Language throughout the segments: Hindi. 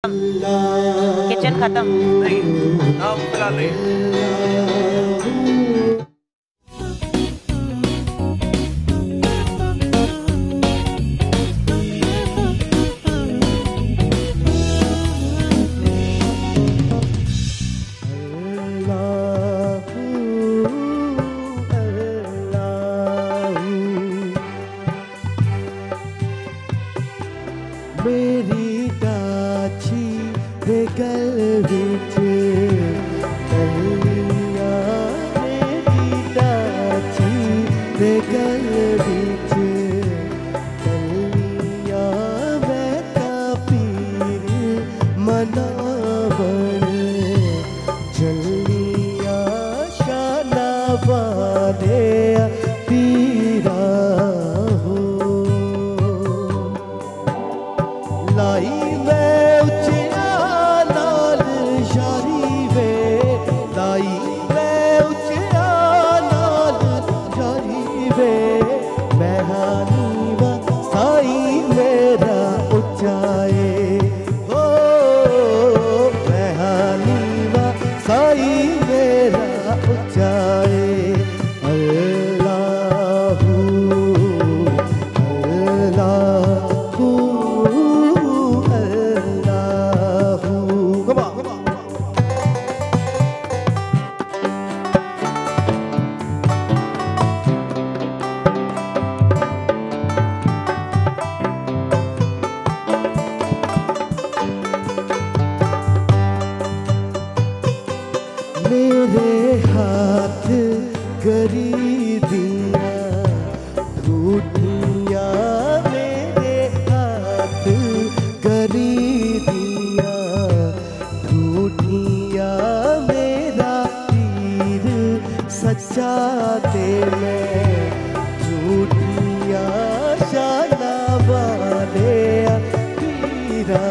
किचन खत्म नहीं, नाम फिलहाल नहीं। मेरी डाची दे गल विच कलिया, मेरी डाची दे गल विच कलिया, मैं का पीर मनावण जलिया, शाना वाले पीरा लाई मैं उचिया नाल यारी वे, लाई मैं उचिया नाल यारी वे, मैं हानीवा साई मेरा उचाए हो, मैं हानीवा साई मेरा उचाए। मेरे हाथ गरी दिया रूठिया, मेरे हाथ गरी दिया रूठिया, मेरा पीर सच्चा ते मैं झूठिया, शाना वाले पीरा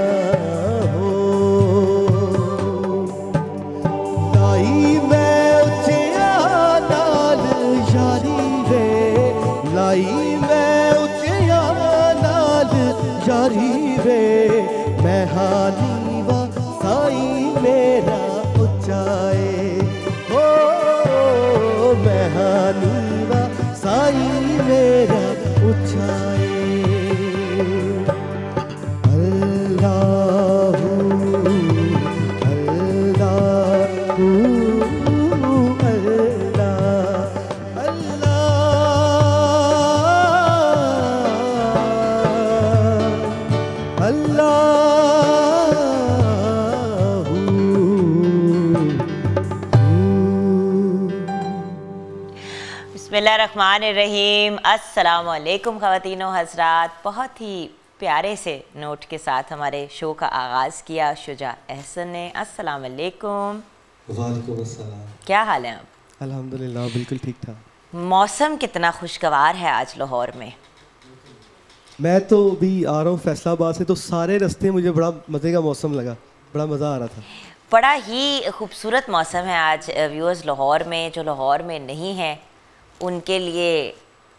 लाई मैं उचिया नाल यारी वे, मैं हानीवा साई मेरा उचाए हो, मैं हानीवा साई मेरा उचाए। अल्लाहू अल्लाहू बिस्मिल्लाहिर्रहमानिर्रहीम। अस्सलाम वालेकुम ख़वातीनो हज़रात। बहुत ही प्यारे से नोट के साथ हमारे शो का आगाज़ किया शुजा एहसन ने। अस्सलाम वालेकुम। वालेकुम अस्सलाम। क्या हाल है आप? अल्हम्दुलिल्लाह बिल्कुल ठीक ठाक। मौसम कितना खुशगवार है आज लाहौर में। मैं तो अभी आ रहा हूँ फैसलाबाद से, तो सारे रास्ते मुझे बड़ा मज़े का मौसम लगा, बड़ा मज़ा आ रहा था। बड़ा ही खूबसूरत मौसम है आज। व्यूअर्स लाहौर में जो लाहौर में नहीं है उनके लिए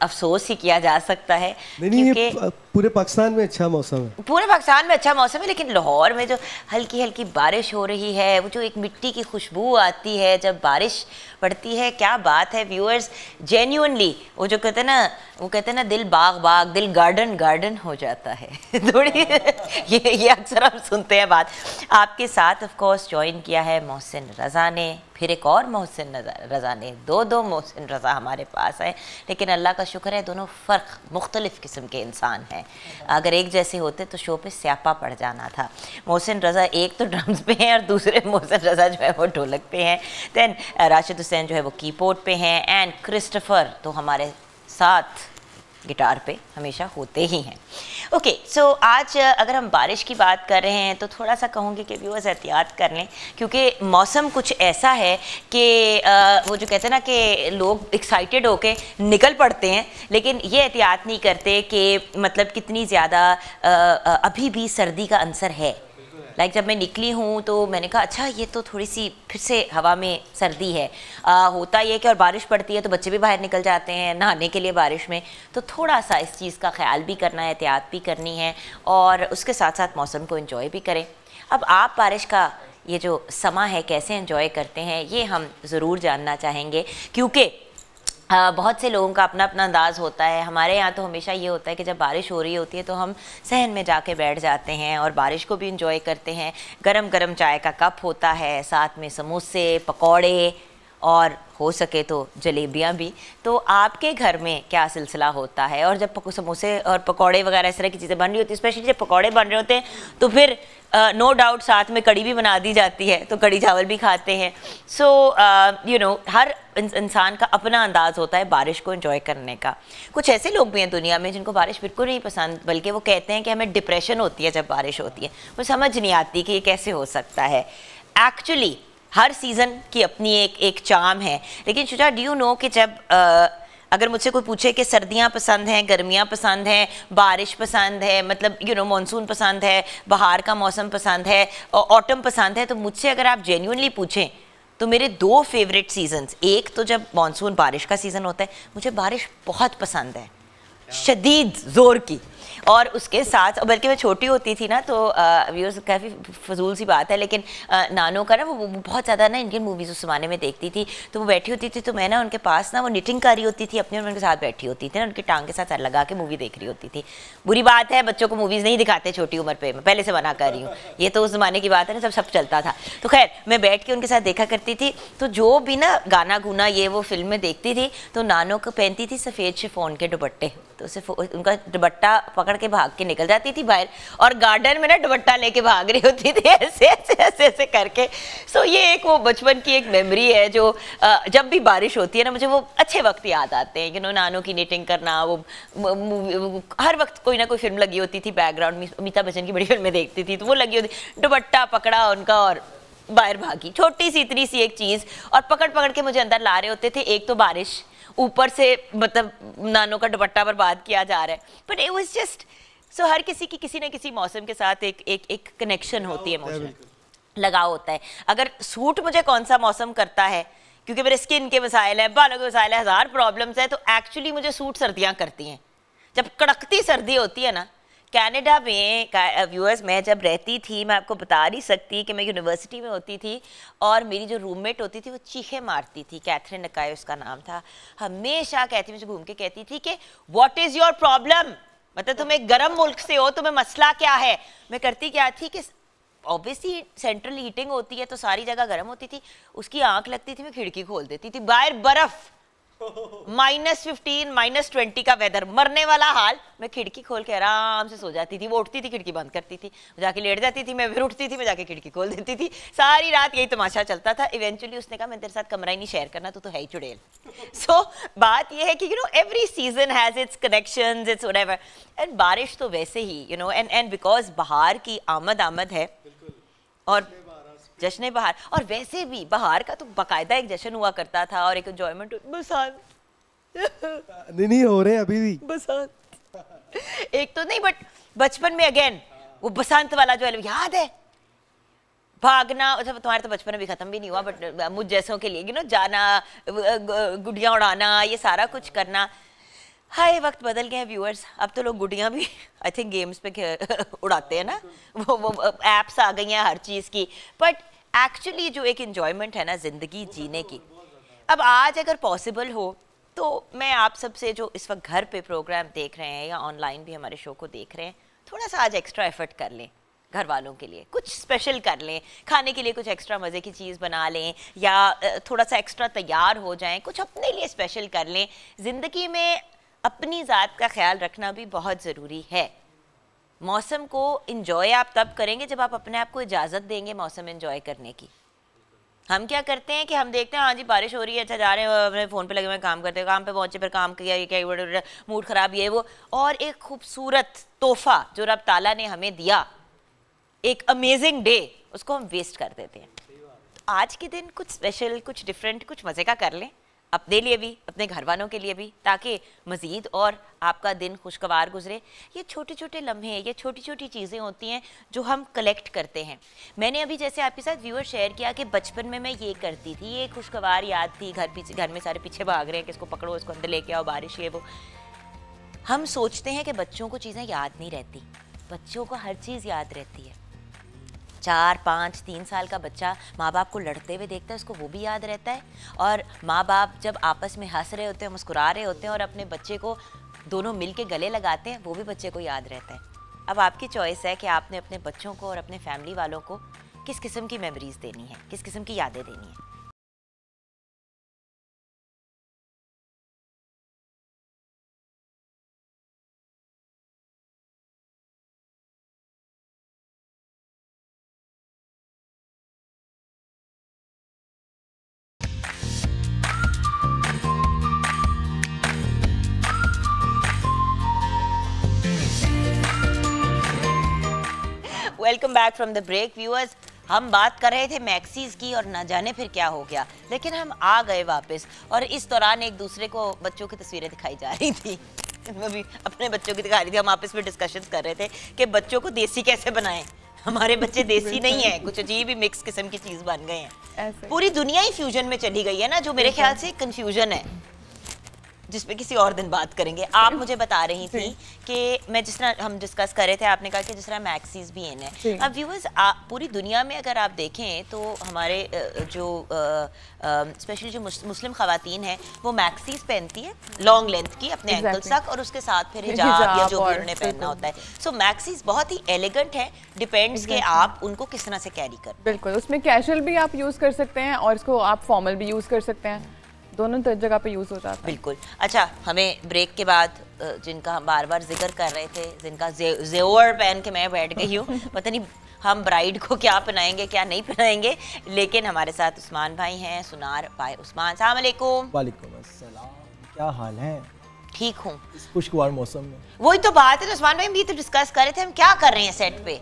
अफसोस ही किया जा सकता है। नहीं, ये पूरे पाकिस्तान में अच्छा मौसम है। पूरे पाकिस्तान में अच्छा मौसम है, लेकिन लाहौर में जो हल्की हल्की बारिश हो रही है, वो जो एक मिट्टी की खुशबू आती है जब बारिश पड़ती है, क्या बात है व्यूअर्स। जेन्युइनली वो जो कहते हैं ना दिल बाग बाग, दिल गार्डन गार्डन हो जाता है थोड़ी ये अक्सर हम सुनते हैं बात। आपके साथ ऑफ कोर्स ज्वाइन किया है मोहसिन रज़ा ने, फिर एक और मोहसिन रज़ा ने, दो मोहसिन रज़ा हमारे पास है, लेकिन अल्लाह का शुक्र है दोनों फ़र्क मुख्तलिफ़ किस्म के इंसान हैं। अगर एक जैसे होते तो शो पे स्यापा पड़ जाना था। मोहसिन रज़ा एक तो ड्रम्स पे हैं और दूसरे मोहसिन रज़ा जो है वो ढोलक पे हैं। दैन राशिद हुसैन जो है वो कीबोर्ड पे हैं, एंड क्रिस्टोफर तो हमारे साथ गिटार पे हमेशा होते ही हैं। ओके, सो आज अगर हम बारिश की बात कर रहे हैं तो थोड़ा सा कहूँगी कि व्यूअर्स एहतियात कर लें, क्योंकि मौसम कुछ ऐसा है कि वो जो कहते हैं ना कि लोग एक्साइटेड होके निकल पड़ते हैं, लेकिन ये एहतियात नहीं करते कि मतलब कितनी ज़्यादा अभी भी सर्दी का अंसर है। लाइक जब मैं निकली हूँ तो मैंने कहा अच्छा ये तो थोड़ी सी फिर से हवा में सर्दी है। होता ये कि और बारिश पड़ती है तो बच्चे भी बाहर निकल जाते हैं नहाने के लिए बारिश में, तो थोड़ा सा इस चीज़ का ख्याल भी करना है, एहतियात भी करनी है और उसके साथ साथ मौसम को एंजॉय भी करें। अब आप बारिश का ये जो समा है कैसे एंजॉय करते हैं, ये हम ज़रूर जानना चाहेंगे, क्योंकि बहुत से लोगों का अपना अपना अंदाज़ होता है। हमारे यहाँ तो हमेशा ये होता है कि जब बारिश हो रही होती है तो हम सहन में जाके बैठ जाते हैं और बारिश को भी इंजॉय करते हैं। गरम गरम चाय का कप होता है, साथ में समोसे, पकौड़े और हो सके तो जलेबियाँ भी। तो आपके घर में क्या सिलसिला होता है? और जब समोसे और पकौड़े वगैरह इस तरह की चीज़ें बन रही होती है, स्पेशली जब पकौड़े बन रहे होते हैं, तो फिर नो डाउट साथ में कड़ी भी बना दी जाती है, तो कड़ी चावल भी खाते हैं। सो यू नो, हर इंसान का अपना अंदाज़ होता है बारिश को एंजॉय करने का। कुछ ऐसे लोग भी हैं दुनिया में जिनको बारिश बिल्कुल नहीं पसंद, बल्कि वो कहते हैं कि हमें डिप्रेशन होती है जब बारिश होती है। वो समझ नहीं आती कि ये कैसे हो सकता है। एक्चुअली हर सीज़न की अपनी एक चार्म है। लेकिन शुजा, डू यू नो कि जब अगर मुझसे कोई पूछे कि सर्दियाँ पसंद हैं, गर्मियाँ पसंद हैं, बारिश पसंद है, मतलब यू नो मानसून पसंद है, बाहर का मौसम पसंद है, ऑटम पसंद है, तो मुझसे अगर आप जेन्युइनली पूछें तो मेरे 2 फेवरेट सीजन्स, एक तो जब मानसून बारिश का सीज़न होता है, मुझे बारिश बहुत पसंद है, शदीद ज़ोर की। और उसके साथ, बल्कि मैं छोटी होती थी ना, तो व्यूअर्स काफ़ी फजूल सी बात है, लेकिन नानों का ना वो बहुत ज़्यादा ना इंडियन मूवीज़ उस ज़माने में देखती थी, तो वो बैठी होती थी, तो मैं ना उनके पास ना वो निटिंग कर रही होती थी अपने, उनके साथ बैठी होती थी ना, उनकी टांग के साथ सर लगा के मूवी देख रही होती थी। बुरी बात है, बच्चों को मूवीज़ नहीं दिखाते छोटी उम्र पर, मैं पहले से मना कर रही हूँ, ये तो उस ज़माने की बात है ना, सब चलता था। तो खैर मैं बैठ के उनके साथ देखा करती थी, तो जो भी ना गाना गुना ये वो फिल्म में देखती थी, तो नानों को पहनती थी सफ़ेद शिफॉन के दुपट्टे, तो उसे उनका दुपट्टा पकड़ के भाग के निकल जाती थी बाहर, और गार्डन में ना दुपट्टा लेके भाग रही होती थी ऐसे ऐसे ऐसे ऐसे करके। सो ये एक वो बचपन की एक मेमोरी है जो जब भी बारिश होती है ना, मुझे वो अच्छे वक्त याद आते हैं। यू नो, नानों की निटिंग करना, वो मूवी, हर वक्त कोई ना कोई फिल्म लगी होती थी बैकग्राउंड में, अमिताभ बच्चन की बड़ी फिल्में देखती थी, तो वो लगी होती, दुपट्टा पकड़ा उनका और बाहर भागी, छोटी सी इतनी सी एक चीज़, और पकड़ पकड़ के मुझे अंदर ला रहे होते थे। एक तो बारिश, ऊपर से मतलब नानों का दुपट्टा बर्बाद किया जा रहा है, but it was just so हर किसी की किसी न किसी मौसम के साथ एक कनेक्शन होती है, मौसम लगाव होता है। अगर सूट मुझे कौन सा मौसम करता है, क्योंकि मेरे स्किन के मसाइल हैं, बालों के मसाइल हैं, 1000 प्रॉब्लम्स हैं, तो एक्चुअली मुझे सूट सर्दियाँ करती हैं। जब कड़कती सर्दी होती है ना, कनाडा में व्यूअर्स, मैं जब रहती थी, मैं आपको बता नहीं सकती कि मैं यूनिवर्सिटी में होती थी, और मेरी जो रूममेट होती थी वो चीखे मारती थी, कैथरीन नकाय उसका नाम था। हमेशा कहती, मुझे घूम के कहती थी कि व्हाट इज़ योर प्रॉब्लम, मतलब तुम एक गर्म मुल्क से हो, तुम्हें मसला क्या है। मैं करती क्या थी कि ऑब्वियसली सेंट्रल हीटिंग होती है तो सारी जगह गर्म होती थी, उसकी आंख लगती थी, मैं खिड़की खोल देती थी, बाहर बर्फ, -15 -20 का वेदर, मरने वाला हाल, मैं खिड़की खोल के आराम से सो जाती थी। वो उठती थी, खिड़की बंद करती थी, जाके लेट जाती थी, मैं फिर उठती थी, मैं जाके खिड़की खोल देती थी, सारी रात यही तमाशा चलता था। इवेंचुअली उसने कहा मैं तेरे साथ कमरा ही नहीं शेयर करना, तो है ही चुड़ैल। सो बात यह है कि you know every season has its connections, it's whatever. And बारिश तो वैसे ही यू नो, एंड बिकॉज बाहर की आमद है और जश्न बहार, और वैसे भी बहार का तो बाकायदा एक जश्न हुआ करता था और एक एंजॉयमेंट। बरसात नहीं हो रहे अभी भी बसंत, एक तो नहीं, बट बचपन में अगेन वो बसंत वाला जो है याद है, भागना। अच्छा, तुम्हारे तो बचपन में भी खत्म भी नहीं हुआ, बट मुझ जैसों के लिए यू नो, जाना, गुड़ियाँ उड़ाना, ये सारा कुछ करना। हाय, वक्त बदल गए हैं व्यूअर्स, अब तो लोग गुड़ियाँ भी आई थिंक गेम्स पे उड़ाते हैं ना, वो एप्स आ गई हैं हर चीज़ की। बट एक्चुअली जो एक एंजॉयमेंट है ना ज़िंदगी जीने की, अब आज अगर पॉसिबल हो तो मैं आप सबसे जो इस वक्त घर पे प्रोग्राम देख रहे हैं या ऑनलाइन भी हमारे शो को देख रहे हैं, थोड़ा सा आज एक्स्ट्रा एफर्ट कर लें, घर वालों के लिए कुछ स्पेशल कर लें, खाने के लिए कुछ एक्स्ट्रा मज़े की चीज़ बना लें, या थोड़ा सा एक्स्ट्रा तैयार हो जाएं, कुछ अपने लिए स्पेशल कर लें। ज़िंदगी में अपनी ज़ात का ख्याल रखना भी बहुत ज़रूरी है। मौसम को इंजॉय आप तब करेंगे जब आप अपने आप को इजाज़त देंगे मौसम इंजॉय करने की। हम क्या करते हैं कि हम देखते हैं हाँ जी बारिश हो रही है, अच्छा जा रहे हैं अपने फ़ोन पे लगे हुए काम करते हैं, काम पे पहुँचे, फिर काम किया, क्या मूड ख़राब ये वो, और एक खूबसूरत तोहफ़ा जो रब ताला ने हमें दिया, एक अमेजिंग डे, उसको हम वेस्ट कर देते हैं। तो आज के दिन कुछ स्पेशल, कुछ डिफरेंट, कुछ मज़े का कर लें, अपने लिए भी, अपने घर वालों के लिए भी, ताकि मज़ीद और आपका दिन खुशगवार गुजरे। ये छोटे छोटे लम्हे, ये छोटी छोटी चीज़ें होती हैं जो हम कलेक्ट करते हैं। मैंने अभी जैसे आपके साथ व्यूअर शेयर किया कि बचपन में मैं ये करती थी, ये खुशगवार याद थी, घर में सारे पीछे भाग रहे हैं कि इसको पकड़ो, इसको अंदर लेके आओ, बारिश ये वो। हम सोचते हैं कि बच्चों को चीज़ें याद नहीं रहती, बच्चों को हर चीज़ याद रहती है, 4, 5, 3 साल का बच्चा माँ बाप को लड़ते हुए देखता है, उसको वो भी याद रहता है। और माँ बाप जब आपस में हंस रहे होते हैं, मुस्कुरा रहे होते हैं और अपने बच्चे को दोनों मिल के गले लगाते हैं, वो भी बच्चे को याद रहता है। अब आपकी चॉइस है कि आपने अपने बच्चों को और अपने फैमिली वालों को किस किस्म की मेमोरीज देनी है, किस किस्म की यादें देनी है। Welcome back from the break viewers. हम बात कर रहे थे मैक्सीज की और ना जाने फिर क्या हो गया, लेकिन हम आ गए वापस और इस दौरान एक दूसरे को बच्चों की तस्वीरें दिखाई जा रही थी। मैं भी अपने बच्चों की दिखा रही थी। हम आपस में डिस्कशन कर रहे थे कि बच्चों को देसी कैसे बनाएं। हमारे बच्चे देसी नहीं है, कुछ अजीब ही मिक्स किस्म की चीज बन गए हैं। पूरी दुनिया ही फ्यूजन में चली गई है ना, जो मेरे ख्याल से कंफ्यूजन है, जिसपे किसी और दिन बात करेंगे। आप मुझे बता रही थी कि मैं जिस तरह हम डिस्कस कर रहे थे, आपने कहा कि जिस तरह मैक्सीज भी इन है। अब व्यूअर्स, पूरी दुनिया में अगर आप देखें तो हमारे जो स्पेशली जो मुस्लिम खवातीन हैं वो मैक्सीज पहनती है लॉन्ग लेंथ की अपने एंकल तक, और उसके साथ फिर हिजाब या जो भी उन्होंने पहनना होता है। सो मैक्सीज बहुत ही एलिगेंट है, डिपेंड्स कि आप उनको किस तरह से कैरी कर। बिल्कुल, उसमें कैजुअल भी आप यूज़ कर सकते हैं और इसको आप फॉर्मल भी यूज़ कर सकते हैं, दोनों जगह पे यूज़ हो जाता है। बिल्कुल। अच्छा, हमें ब्रेक के बाद जिनका हम बार बार जिक्र कर रहे थे, जिनका ज़ेवर पहन के मैं बैठ गई हूँ, पता नहीं हम ब्राइड को क्या पहनाएंगे क्या नहीं पहनाएंगे, लेकिन हमारे साथ उस्मान भाई हैं, सुनार भाई। उस्मान, अस्सलाम वालेकुम। वालेकुम अस्सलाम, क्या हाल है? ठीक हूँ। इस खुशगवार मौसम में वही तो बात है। तो उस्मान भाई, हम ये तो डिस्कस कर रहे थे हम क्या कर रहे हैं सेट पे,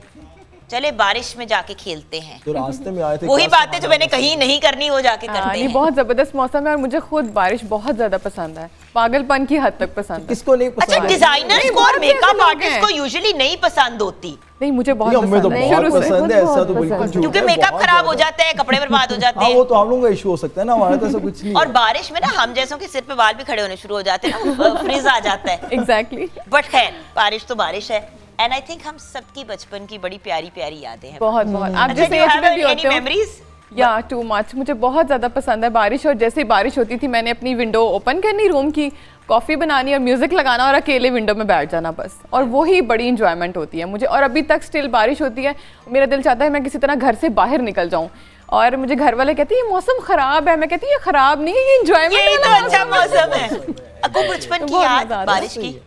चले बारिश में जाके खेलते हैं। तो रास्ते में आए थे, वही बातें जो मैंने कहीं नहीं करनी वो जाके करते हैं। बहुत जबरदस्त मौसम है और मुझे खुद बारिश बहुत ज्यादा पसंद है, पागलपन की हद तक पसंद है। किसको नहीं पसंद? अच्छा, डिजाइनर्स को और मेकअप आर्टिस्ट को यूजुअली नहीं पसंद होती। नहीं, मुझे बहुत हमें तो बहुत पसंद है, ऐसा तो बिल्कुल झूठ है। क्योंकि मेकअप खराब हो जाता है, कपड़े बर्बाद हो जाते हैं। वो तो आप लोगों का इशू हो सकता है ना, हमारा तो ऐसा कुछ नहीं। और बारिश में ना हम जैसों के सिर पे बाल भी खड़े होने शुरू हो जाते हैं ना, फ्रीज आ जाता है। एग्जैक्टली। बट खैर, बारिश तो बारिश है। एंड आई थिंक हम सबकी बचपन की बड़ी प्यारी प्यारी यादें हैं। बहुत बहुत। आप जिस एज में भी होते हो, मेमोरीज या टू मच, मुझे बहुत ज़्यादा पसंद है बारिश। और जैसे ही बारिश होती थी, मैंने अपनी विंडो ओपन करनी रूम की, कॉफ़ी बनानी और म्यूज़िक लगाना और अकेले विंडो में बैठ जाना बस, और वही बड़ी इंजॉयमेंट होती है मुझे। और अभी तक स्टिल बारिश होती है, मेरा दिल चाहता है मैं किसी तरह घर से बाहर निकल जाऊँ। और मुझे घर वाले कहते हैं ये मौसम ख़राब है, मैं कहती हूँ ये ख़राब नहीं है, ये इंजॉयमेंट, यही तो अच्छा मौसम है। आपको बचपन की याद बारिश की?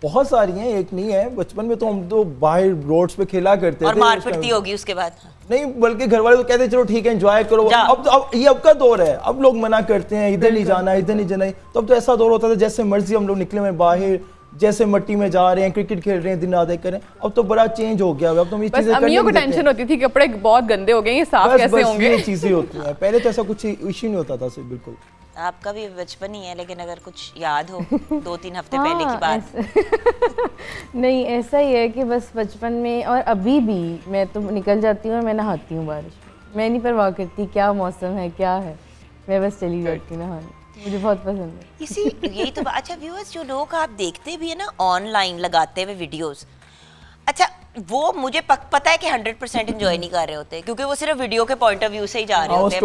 बहुत सारी हैं, एक नहीं है। बचपन में तो हम तो बाहर रोड्स पे खेला करते थे। और मार पड़ती होगी उसके बाद? नहीं, बल्कि घर वाले तो कहते चलो ठीक है एंजॉय करो। अब ये अब का दौर है, अब लोग मना करते हैं इधर नहीं जाना, इधर नहीं जाना। तो अब तो ऐसा दौर होता था जैसे मर्जी हम लोग निकले में बाहर, जैसे मट्टी में जा रहे हैं, क्रिकेट खेल रहे हैं, दिन रात करें। अब तो बड़ा चेंज हो गया। अब तो ये चीजें अम्मियों को टेंशन होती थी कपड़े बहुत गंदे हो गए, ये साफ कैसे होंगे, ये चीजें होती हैं। पहले तो ऐसा कुछ इश्यू नहीं होता था सिर्फ। बिल्कुल आपका भी बचपन ही है, लेकिन अगर कुछ याद हो 2-3 हफ्ते पहले की बात। नहीं, ऐसा ही है कि बस बचपन में और अभी भी मैं तो निकल जाती हूँ और मैं नहाती हूँ बारिश में। मैं नहीं परवाह करती क्या मौसम है क्या है, मैं बस चली जाती हूँ नहाने। मुझे बहुत पसंद है इसी यही तो। अच्छा व्यूअर्स, जो लोग आप देखते भी है ना ऑनलाइन लगाते हुए वीडियोस, अच्छा वो मुझे पता है कि 100% एंजॉय नहीं कर रहे होते, क्योंकि वो सिर्फ वीडियो के पॉइंट ऑफ व्यू से ही जा रहे होते हैं।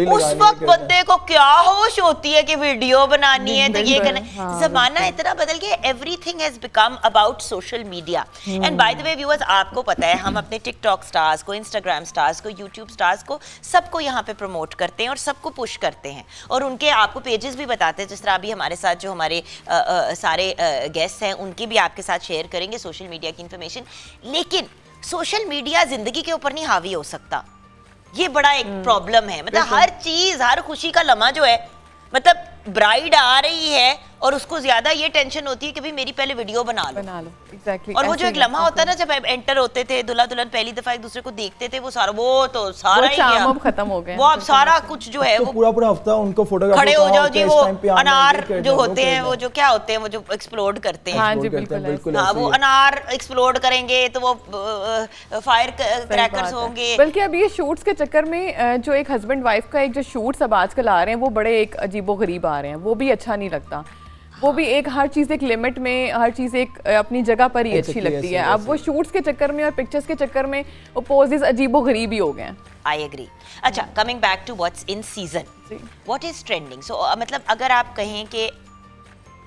उस वक्त बंदे को क्या होश होती है कि वीडियो बनानी है, तो ये करना। जमाना इतना बदल गया, everything has become about social media. And by the way viewers, आपको पता है हम अपने टिकटॉक स्टार्स को, इंस्टाग्राम स्टार्स को, यूट्यूब स्टार्स को, सबको यहाँ पे प्रमोट करते हैं और सबको पुश करते हैं, और उनके आपको पेजेस भी बताते हैं। जिस तरह अभी हमारे साथ जो हमारे सारे गेस्ट हैं उनकी भी आपके साथ शेयर करेंगे सोशल मीडिया की इन्फॉर्मेशन। लेकिन सोशल मीडिया जिंदगी के ऊपर नहीं हावी हो सकता, ये बड़ा एक प्रॉब्लम है। मतलब हर चीज, हर खुशी का लम्हा जो है, मतलब ब्राइड आ रही है और उसको ज्यादा ये टेंशन होती है कि भाई मेरी पहले वीडियो बना लो। Exactly. और वो जो एक लम्हा होता है ना, जब एंटर होते थे दुल्हा दुल्हन पहली दफा एक दूसरे को देखते थे, वो सारा तो सारा ही गया, अब खत्म हो गया। वो अब सारा कुछ जो है वो पूरा हफ्ता उनको फोटोग्राफ खड़े हो जाओ जी, वो अनार जो होते हैं, वो जो क्या होते हैं, वो जो एक्सप्लोड करते हैं। हाँ जी, बिल्कुल। हाँ, वो अनार एक्सप्लोड करेंगे तो वो फायर क्रैकर्स होंगे। बल्कि अब ये शूट्स के चक्कर में जो एक हस्बैंड वाइफ का एक जो शूट्स अब आजकल आ रहे हैं, वो बड़े एक अजीबो गरीब आ रहे हैं, वो भी अच्छा नहीं लगता। वो भी एक हर चीज़ एक लिमिट में, हर चीज़ एक अपनी जगह पर ही अच्छी लगती है। अब वो शूट्स के चक्कर में और पिक्चर्स के चक्कर में वो पोजेस अजीबो गरीब ही हो गए हैं। I agree. अच्छा, coming back to what's in season, what is trending? So मतलब अगर आप कहें कि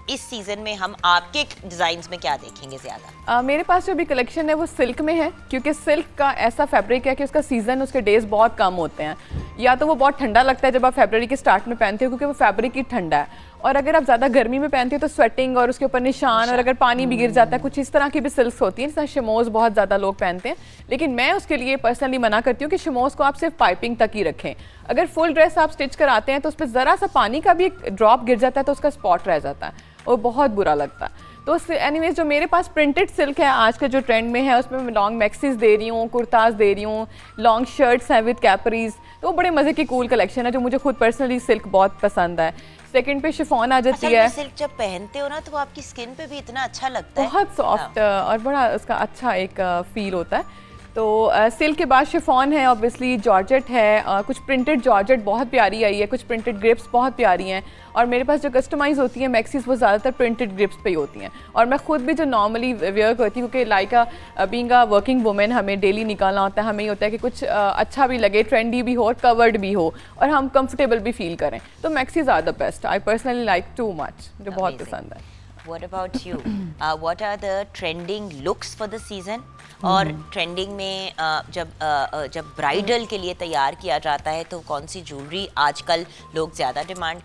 इस सीजन में हम आपके डिजाइन्स में क्या देखेंगे ज्यादा? मेरे पास जो अभी कलेक्शन है वो सिल्क में है, क्योंकि सिल्क का ऐसा फैब्रिक है कि उसका सीजन, उसके डेज बहुत कम होते हैं। या तो वो बहुत ठंडा लगता है जब आप फरवरी के स्टार्ट में पहनते हो, क्योंकि वो फैब्रिक ही ठंडा है, और अगर आप ज़्यादा गर्मी में पहनते हो तो स्वेटिंग और उसके ऊपर निशान, और अगर पानी भी गिर जाता है, कुछ इस तरह की भी सिल्क्स होती हैं, जिसमें शिमोज बहुत ज़्यादा लोग पहनते हैं। लेकिन मैं उसके लिए पर्सनली मना करती हूँ कि शिमोज को आप सिर्फ पाइपिंग तक ही रखें। अगर फुल ड्रेस आप स्टिच कराते हैं तो उस पर ज़रा सा पानी का भी एक ड्रॉप गिर जाता है तो उसका स्पॉट रह जाता है, वो बहुत बुरा लगता है। तो एनीवेज जो मेरे पास प्रिंटेड सिल्क है आज के जो ट्रेंड में है, उसमें मैं लॉन्ग मैक्सीज दे रही हूँ, कुर्ताज दे रही हूँ, लॉन्ग शर्ट्स हैं विद कैपरीज। तो बड़े मज़े की कूल कलेक्शन है जो मुझे खुद पर्सनली सिल्क बहुत पसंद है। सेकंड पे शिफॉन आ जाती है। सिल्क जब पहनते हो ना तो वो आपकी स्किन पे भी इतना अच्छा लगता है, बहुत सॉफ्ट और बड़ा उसका अच्छा एक फील होता है। तो सिल्क के बाद शिफॉन है, ऑब्वियसली जॉर्जेट है, कुछ प्रिंटेड जॉर्जेट बहुत प्यारी आई है, कुछ प्रिंटेड ग्रिप्स बहुत प्यारी हैं, और मेरे पास जो कस्टमाइज होती हैं मैक्सीज वो ज़्यादातर प्रिंटेड ग्रिप्स पे ही होती हैं। और मैं खुद भी जो नॉर्मली वेयर करती हूँ, क्योंकि like being a working women हमें डेली निकालना होता है, हमें ये होता है कि कुछ अच्छा भी लगे, ट्रेंडी भी हो और कवर्ड भी हो और हम कंफर्टेबल भी फील करें, तो maxis are the best. I personally like too much, जो बहुत पसंद है। What about you? What are the trending looks for the season? और ट्रेंडिंग में जब ब्राइडल के लिए तैयार किया जाता है तो कौन सी ज्वेलरी आजकल लोग ज़्यादा डिमांड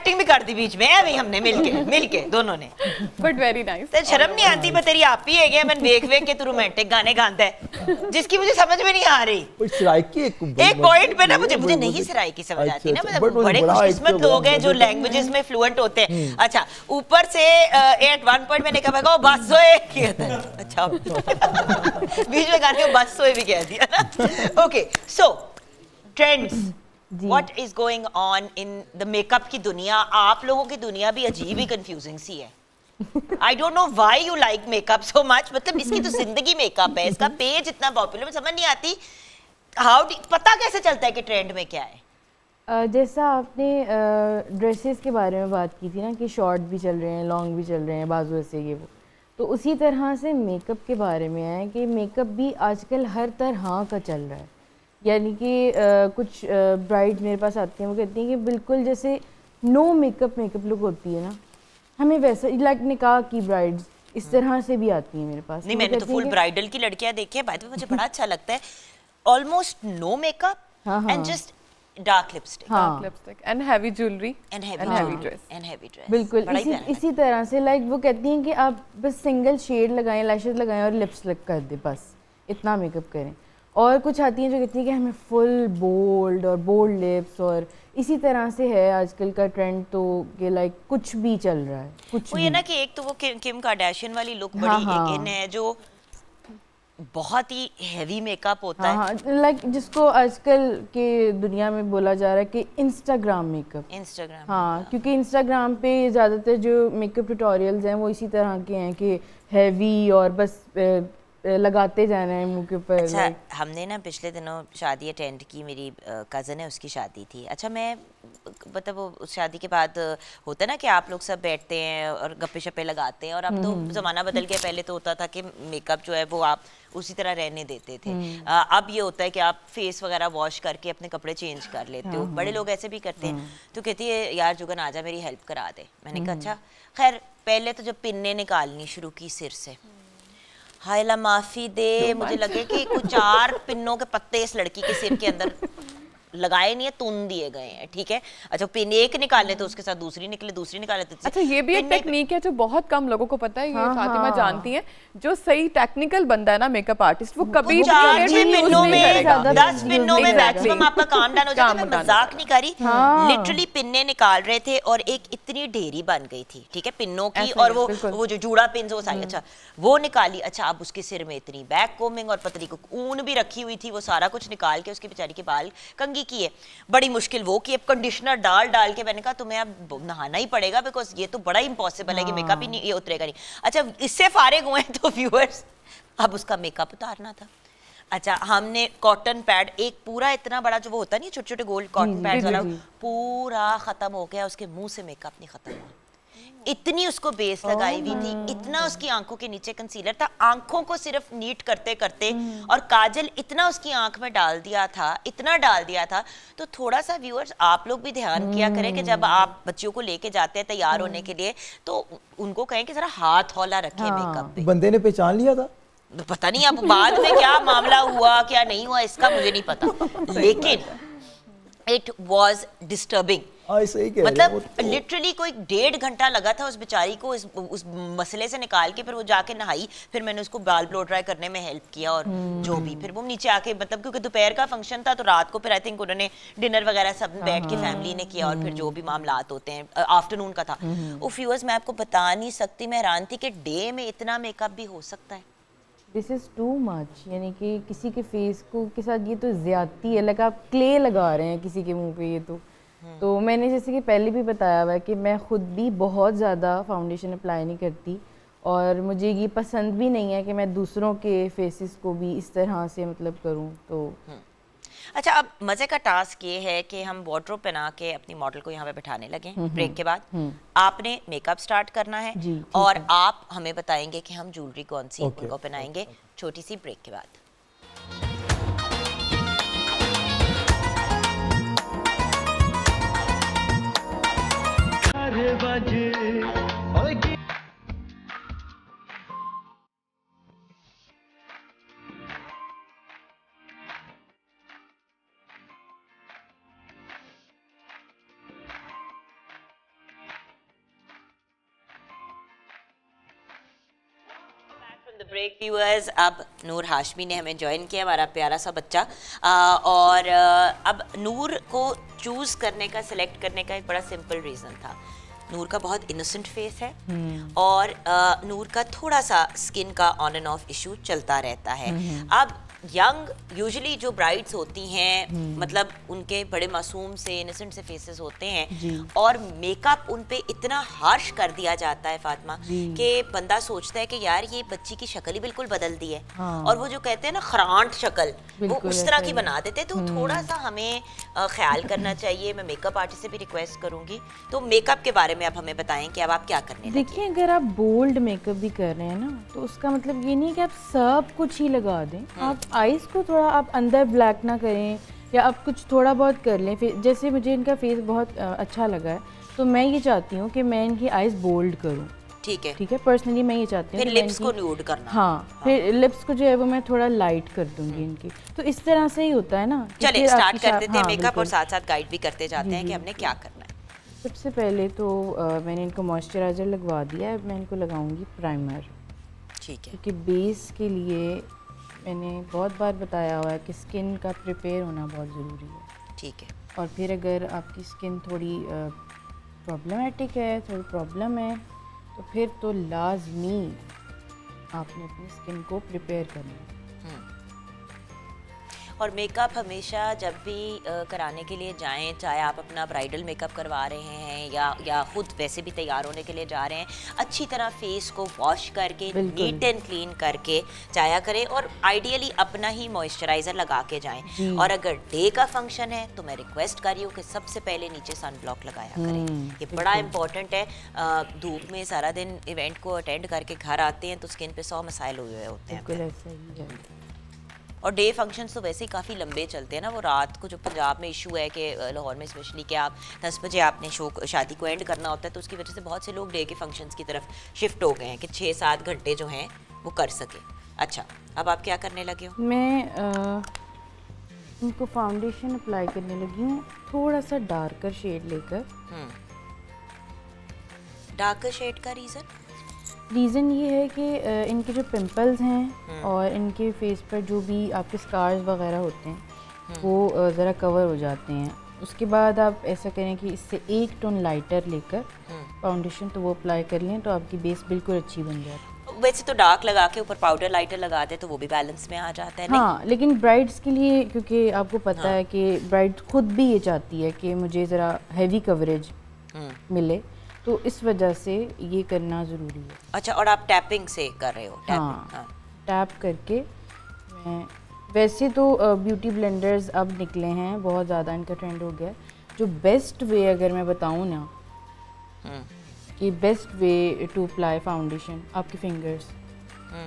एक्टिंग भी कर दी बीच में है भाई हमने मिलके दोनों ने। But very nice. ते शर्म नहीं आती पर तेरी आप ही है गया मैंने वेख के तू रोमांटिक गाने गाता है जिसकी मुझे समझ में नहीं आ रही। एक पॉइंट पे ना मुझे नहीं सराइकी समझ आती ना, मतलब बड़े खुशकिस्मत लोग हैं जो लैंग्वेजेस में फ्लुएंट होते हैं। अच्छा ऊपर से एट वन पॉइंट मैंने कहा बस सोए किया था, अच्छा बीच में गाने बस सोए भी कह दिया ना। Okay so trends, what is going on in the makeup की दुनिया। आप लोगों की दुनिया भी अजीब ही कंफ्यूजिंग सी है। I don't know why you like makeup so much, मतलब इसकी तो जिंदगी मेकअप है, इसका पेज इतना पॉपुलर, मुझे समझ नहीं आती पता कैसे चलता है कि ट्रेंड में क्या है। जैसा आपने ड्रेसेस के बारे में बात की थी ना कि शॉर्ट भी चल रहे हैं, लॉन्ग भी चल रहे हैं, बाजू ऐसे ये वो, तो उसी तरह से मेकअप के बारे में है कि मेकअप भी आजकल हर तरह का चल रहा है। यानी कि कुछ ब्राइड मेरे पास आती हैं, वो कहती हैं कि बिल्कुल जैसे नो मेकअप लुक होती है ना, हमें वैसा लाइक निकाह की ब्राइड्स इस तरह से भी आती हैं मेरे पास। नहीं मैंने तो फुल ब्राइडल की लड़कियां देखी है, बाय द वे मुझे बड़ा अच्छा लगता है, almost no makeup and just dark lipstick and heavy jewellery and heavy dress बिल्कुल इसी तरह से लाइक वो कहती हैं कि आप बस सिंगल शेड लगाएं, लैशेस लगाएं और लिप्स लग कर दें, बस इतना मेकअप करें। और कुछ आती हैं जो कहती हैं कि हमें फुल बोल्ड और बोल्ड लिप्स, और इसी तरह से है आजकल का ट्रेंड, तो कि लाइक कुछ भी चल रहा है कुछ वो ये ना कि एक तो वो किम कार्दाशियन वाली लुक बड़ी इन है जो बहुत ही हैवी मेकअप होता है, लाइक जिसको आजकल के दुनिया में बोला जा रहा है कि इंस्टाग्राम मेकअप। हाँ, क्योंकि इंस्टाग्राम पे ज़्यादातर जो मेकअप ट्यूटोरियल्स हैं वो इसी तरह के हैं कि हैवी और बस लगाते जाना है मुंह के ऊपर। अच्छा हमने ना पिछले दिनों शादी अटेंड की, मेरी कज़न है उसकी शादी थी। अच्छा मैं मतलब वो उस शादी के बाद होता है ना कि आप लोग सब बैठते हैं और गप्पे शप्पे लगाते हैं, और अब तो ज़माना बदल गया, पहले तो होता था कि मेकअप जो है वो आप उसी तरह रहने देते थे, अब ये होता है कि आप फेस वगैरह वॉश करके अपने कपड़े चेंज कर लेते हो। बड़े लोग ऐसे भी करते हैं। तो कहती है यार जुगन आजा मेरी हेल्प करा दे। मैंने कहा अच्छा। खैर पहले तो जब पिन्ने निकालनी शुरू की सिर से, हायला माफी दे, मुझे लगे कि कुछ 4 पिन्नों के पत्ते इस लड़की के सिर के अंदर लगाए नहीं है, तुन दिए गए हैं, ठीक है। अच्छा पिन एक निकाले तो उसके साथ दूसरी निकले, दूसरी निकाले तो अच्छा ये भी एक टेक्निक है जो बहुत कम लोगों को पता है, ये फातिमा जानती है। जो सही टेक्निकल बंदा है ना मेकअप आर्टिस्ट, वो कभी 4 पिनों में 10 पिनों में मैक्सिमम आपका काम डन हो जाता है। मैं मजाक नहीं करी, लिटरली पिन्ने निकाल रहे थे और एक इतनी ढेरी बन गई थी, ठीक है, पिनों की, और वो जो जूड़ा पिन वो सारी, अच्छा वो निकाली। अच्छा अब उसके सिर में इतनी बैक कोमिंग और पतली को ऊन भी रखी हुई थी, वो सारा कुछ निकाल के उसकी बेचारी के बाल कंगी की है, बड़ी मुश्किल वो की। अब कंडीशनर डाल के मैंने कहा तुम्हें अब नहाना ही पड़ेगा, बिकॉज ये तो बड़ा इम्पॉसिबल है कि मेकअप ही नहीं ये उतरेगा नहीं। अच्छा इससे फारिग हुए तो व्यूअर्स अब उसका मेकअप उतारना था। अच्छा हमने कॉटन पैड एक पूरा इतना बड़ा जो वो होता नहीं छोटे छोटे गोल्ड कॉटन पैड वाला, पूरा खत्म हो गया, उसके मुंह से मेकअप नहीं खत्म हुआ। इतनी उसको बेस लगाई हुई थी, इतना उसकी आंखों के नीचे कंसीलर था, आंखों को सिर्फ नीट करते करते, और काजल इतना उसकी आंख में डाल दिया था, इतना डाल दिया था। तो थोड़ा सा व्यूअर्स आप लोग भी ध्यान किया करें कि जब आप बच्चियों को लेके जाते हैं तैयार होने के लिए, तो उनको कहें कि जरा हाथ हौला रखें मेकअप पे। बंदे ने पहचान लिया था? पता नहीं अब बाद में क्या मामला हुआ क्या नहीं हुआ इसका मुझे नहीं पता, लेकिन इट वॉज डिस्टर्बिंग। मतलब लिटरली कोई 1.5 घंटा लगा था उस बेचारी को उस मसले से निकाल के, फिर वो जाके नहाई, फिर मैंने उसको बाल ब्लो ड्राई करने में हेल्प किया, और जो भी फिर वो नीचे आके, मतलब क्योंकि दोपहर का फंक्शन था तो रात को फिर आई थिंक उन्होंने डिनर वगैरह सब बैठ के फैमिली ने किया, और फिर जो भी मामलात होते हैं आफ्टरनून का था। व्यूअर्स मैं आपको बता नहीं सकती, मैं हैरान थी कि डे में इतना मेकअप भी हो सकता है। दिस इज़ टू मच, यानी कि किसी के फेस को के साथ ये तो ज्यादती है, लाइक आप क्ले लगा रहे हैं किसी के मुंह पे, ये तो मैंने जैसे कि पहले भी बताया हुआ है कि मैं खुद भी बहुत ज़्यादा फाउंडेशन अप्लाई नहीं करती, और मुझे ये पसंद भी नहीं है कि मैं दूसरों के फेसेस को भी इस तरह से मतलब करूं। तो अच्छा अब मजे का टास्क ये है कि हम वार्डरोब पहना के अपनी मॉडल को यहाँ पे बैठाने लगे। ब्रेक के बाद आपने मेकअप स्टार्ट करना है और आप हमें बताएंगे कि हम ज्वेलरी कौन सी उनको पहनाएंगे। छोटी सी ब्रेक के बाद। द ब्रेक व्यूअर्स, अब नूर हाशमी ने हमें ज्वाइन किया, हमारा प्यारा सा बच्चा। और अब नूर को चूज़ करने का, सिलेक्ट करने का एक बड़ा सिंपल रीज़न था। नूर का बहुत इनोसेंट फेस है और नूर का थोड़ा सा स्किन का ऑन एंड ऑफ इशू चलता रहता है। अब यंग यूजुअली जो ब्राइड्स होती हैं, मतलब उनके बड़े मासूम से इनोसेंट से फेसेस होते हैं और मेकअप उन पे इतना हार्श कर दिया जाता है फातिमा कि बंदा सोचता है कि यार ये बच्ची की शक्ल ही बिल्कुल बदल दी है। और वो जो कहते हैं ना खरांट शक्ल, वो उस तरह की बना देते हैं। तो थोड़ा सा हमें ख्याल करना चाहिए। मैं मेकअप आर्टिस्ट से भी रिक्वेस्ट करूंगी, तो मेकअप के बारे में आप हमें बताएं कि अब आप क्या करने लगे। देखिए, अगर आप बोल्ड मेकअप भी कर रहे हैं ना, तो उसका मतलब ये नहीं कि आप सब कुछ ही लगा दें। आप आईज को थोड़ा आप अंदर ब्लैक ना करें, या आप कुछ थोड़ा बहुत कर लें। फिर जैसे मुझे इनका फेस बहुत अच्छा लगा है, तो मैं ये चाहती हूँ कि मैं इनकी आईज बोल्ड करूँ। ठीक है, ठीक है, पर्सनली मैं ये चाहती हूँ। फिर लिप्स को न्यूड करना। हाँ, फिर लिप्स को जो है वो मैं थोड़ा लाइट कर दूंगी इनकी। तो इस तरह से ही होता है ना। चलिए स्टार्ट कर देते हैं मेकअप और साथ साथ गाइड भी करते जाते हैं कि हमने क्या करना है। सबसे पहले तो मैंने इनको मॉइस्चराइज़र लगवा दिया है। मैं इनको लगाऊंगी प्राइमर। ठीक है, क्योंकि बेस के लिए मैंने बहुत बार बताया हुआ है कि स्किन का प्रिपेयर होना बहुत ज़रूरी है। ठीक है। और फिर अगर आपकी स्किन थोड़ी प्रॉब्लमेटिक है, थोड़ी प्रॉब्लम है, तो फिर तो लाजमी आपने अपनी स्किन को प्रिपेयर करना है। और मेकअप हमेशा जब भी कराने के लिए जाएं, चाहे आप अपना ब्राइडल मेकअप करवा रहे हैं या खुद वैसे भी तैयार होने के लिए जा रहे हैं, अच्छी तरह फेस को वॉश करके नीट एंड क्लीन करके जाया करें और आइडियली अपना ही मॉइस्चराइज़र लगा के जाएं। और अगर डे का फंक्शन है तो मैं रिक्वेस्ट कर रही हूँ कि सबसे पहले नीचे सन ब्लॉक लगाया करें। ये बड़ा इंपॉर्टेंट है। धूप में सारा दिन इवेंट को अटेंड करके घर आते हैं तो स्किन पे 100 मसाइल हुए होते हैं। और डे फंक्शंस तो वैसे ही काफ़ी लंबे चलते हैं ना। वो रात को जो पंजाब में इशू है कि लाहौर में स्पेशली कि आप 10 बजे आपने शादी को एंड करना होता है, तो उसकी वजह से बहुत से लोग डे के फंक्शंस की तरफ शिफ्ट हो गए हैं कि 6-7 घंटे जो हैं वो कर सके। अच्छा, अब आप क्या करने लगे हो? मैं इनको फाउंडेशन अप्लाई करने लगी हूँ, थोड़ा सा डार्कर शेड लेकर। डार्कर शेड का रीज़न ये है कि इनके जो पिंपल्स हैं और इनके फेस पर जो भी आपके स्कार्स वगैरह होते हैं वो ज़रा कवर हो जाते हैं। उसके बाद आप ऐसा करें कि इससे एक टोन लाइटर लेकर फाउंडेशन तो वो अप्लाई कर लें, तो आपकी बेस बिल्कुल अच्छी बन जाती है। वैसे तो डार्क लगा के ऊपर पाउडर लाइटर लगा दे तो वो भी बैलेंस में आ जाता है। हाँ, लेकिन ब्राइड्स के लिए, क्योंकि आपको पता है कि ब्राइड खुद भी ये चाहती है कि मुझे ज़रा हैवी कवरेज मिले, तो इस वजह से ये करना ज़रूरी है। अच्छा, और आप टैपिंग से कर रहे हो? हाँ, टैप करके। मैं वैसे तो ब्यूटी ब्लेंडर्स अब निकले हैं, बहुत ज़्यादा इनका ट्रेंड हो गया है। जो बेस्ट वे अगर मैं बताऊँ ना, कि best way to apply foundation, आपके फिंगर्स।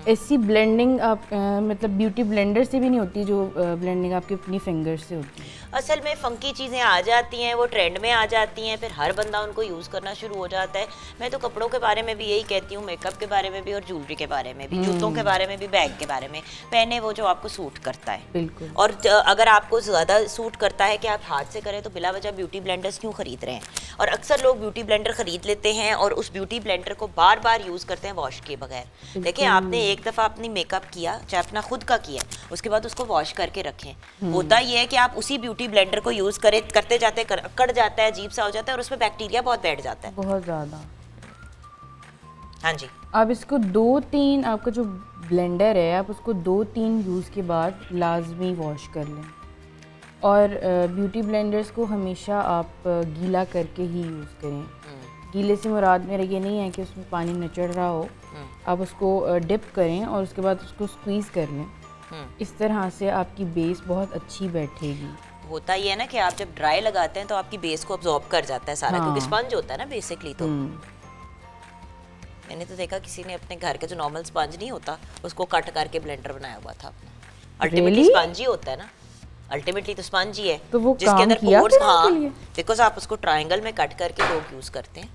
ऐसी ब्लेंडिंग आप मतलब ब्यूटी ब्लेंडर से भी नहीं होती जो ब्लेंडिंग आपके अपनी फिंगर्स से होती है। असल में फंकी चीज़ें आ जाती हैं, वो ट्रेंड में आ जाती हैं, फिर हर बंदा उनको यूज़ करना शुरू हो जाता है। मैं तो कपड़ों के बारे में भी यही कहती हूँ, मेकअप के बारे में भी और ज्वेलरी के बारे में भी, जूतों के बारे में भी, बैग के बारे में, पहने वो जो आपको सूट करता है। बिल्कुल। और अगर आपको ज़्यादा सूट करता है कि आप हाथ से करें तो बिला वजह ब्यूटी ब्लेंडर्स क्यों ख़रीद रहे हैं? और अक्सर लोग ब्यूटी ब्लेंडर ख़रीद लेते हैं और उस ब्यूटी ब्लेंडर को बार बार यूज़ करते हैं वॉश किए बगैर। देखिए, आपने एक दफ़ा अपनी मेकअप किया, चाहे अपना खुद का किया, उसके बाद उसको वॉश करके रखें। होता ये है कि आप उसी ब्यूटी ब्लेंडर को यूज़ करते जाते कट जाता है, अजीब सा हो जाता है और उसमें बैक्टीरिया बहुत बैठ जाता है, बहुत ज़्यादा। हाँ जी। आप इसको 2-3, आपका जो ब्लेंडर है आप उसको 2-3 यूज़ के बाद लाजमी वॉश कर लें। और ब्यूटी ब्लेंडर्स को हमेशा आप गीला करके ही यूज़ करें। गीले से मुराद मेरा ये नहीं है कि उसमें पानी निचड़ रहा हो। आप उसको डिप करें और उसके बाद उसको स्क्वीज़ कर लें। इस तरह से आपकी बेस बहुत अच्छी बैठेगी। होता ये है ना कि आप जब ड्राई लगाते हैं तो आपकी बेस को अब्जॉर्ब कर जाता है सारा, क्योंकि स्पंज होता है ना बेसिकली। तो मैंने तो देखा किसी ने अपने घर के जो नॉर्मल स्पंज नहीं होता उसको कट करके ब्लेंडर बनाया हुआ था अपना। अल्टीमेटली स्पंज ही होता है ना, अल्टीमेटली तो स्पंज ही है, तो वो जिसके अंदर पोर्स। हाँ, बिकॉज आप उसको ट्रायंगल में कट करके लोग यूज करते हैं।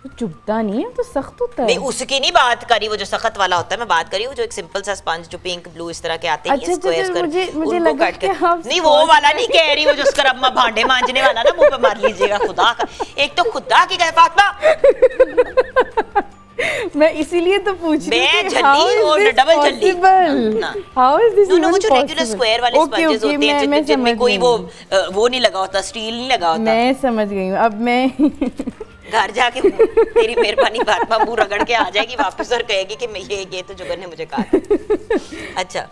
तो चुभता नहीं है, तो सख्त होता है। नहीं, उसकी नहीं बात करी, वो जो सख्त वाला होता है मैं बात करी हूँ, जो एक सिंपल सा स्पंज जो पिंक ब्लू इस तरह के आते हैं, अच्छा, मुझे लगा कि नहीं वो वाला नहीं कह रही, वो जो स्क्रब में भांडे मांजने वाला ना, मुंह पे मार लीजिएगा खुदा का। एक तो खुदा की कहे फातिमा मैं इसीलिए तो पूछ रही मैं हूँ जल्दी और डबल जल्दी ना। हाउ इज दिस वो जो रेगुलर स्क्वायर वाले स्पंजेस होते हैं जिनमें कोई वो नहीं लगा होता, स्टील नहीं लगा होता। मैं समझ गई हूँ अब मैं घर जाके तेरी मेहरबानी फातिमा मुंह रगड़ के आ जाएगी वापस और कहेगी कि मैं ये तो जुगन ने मुझे कहा था। अच्छा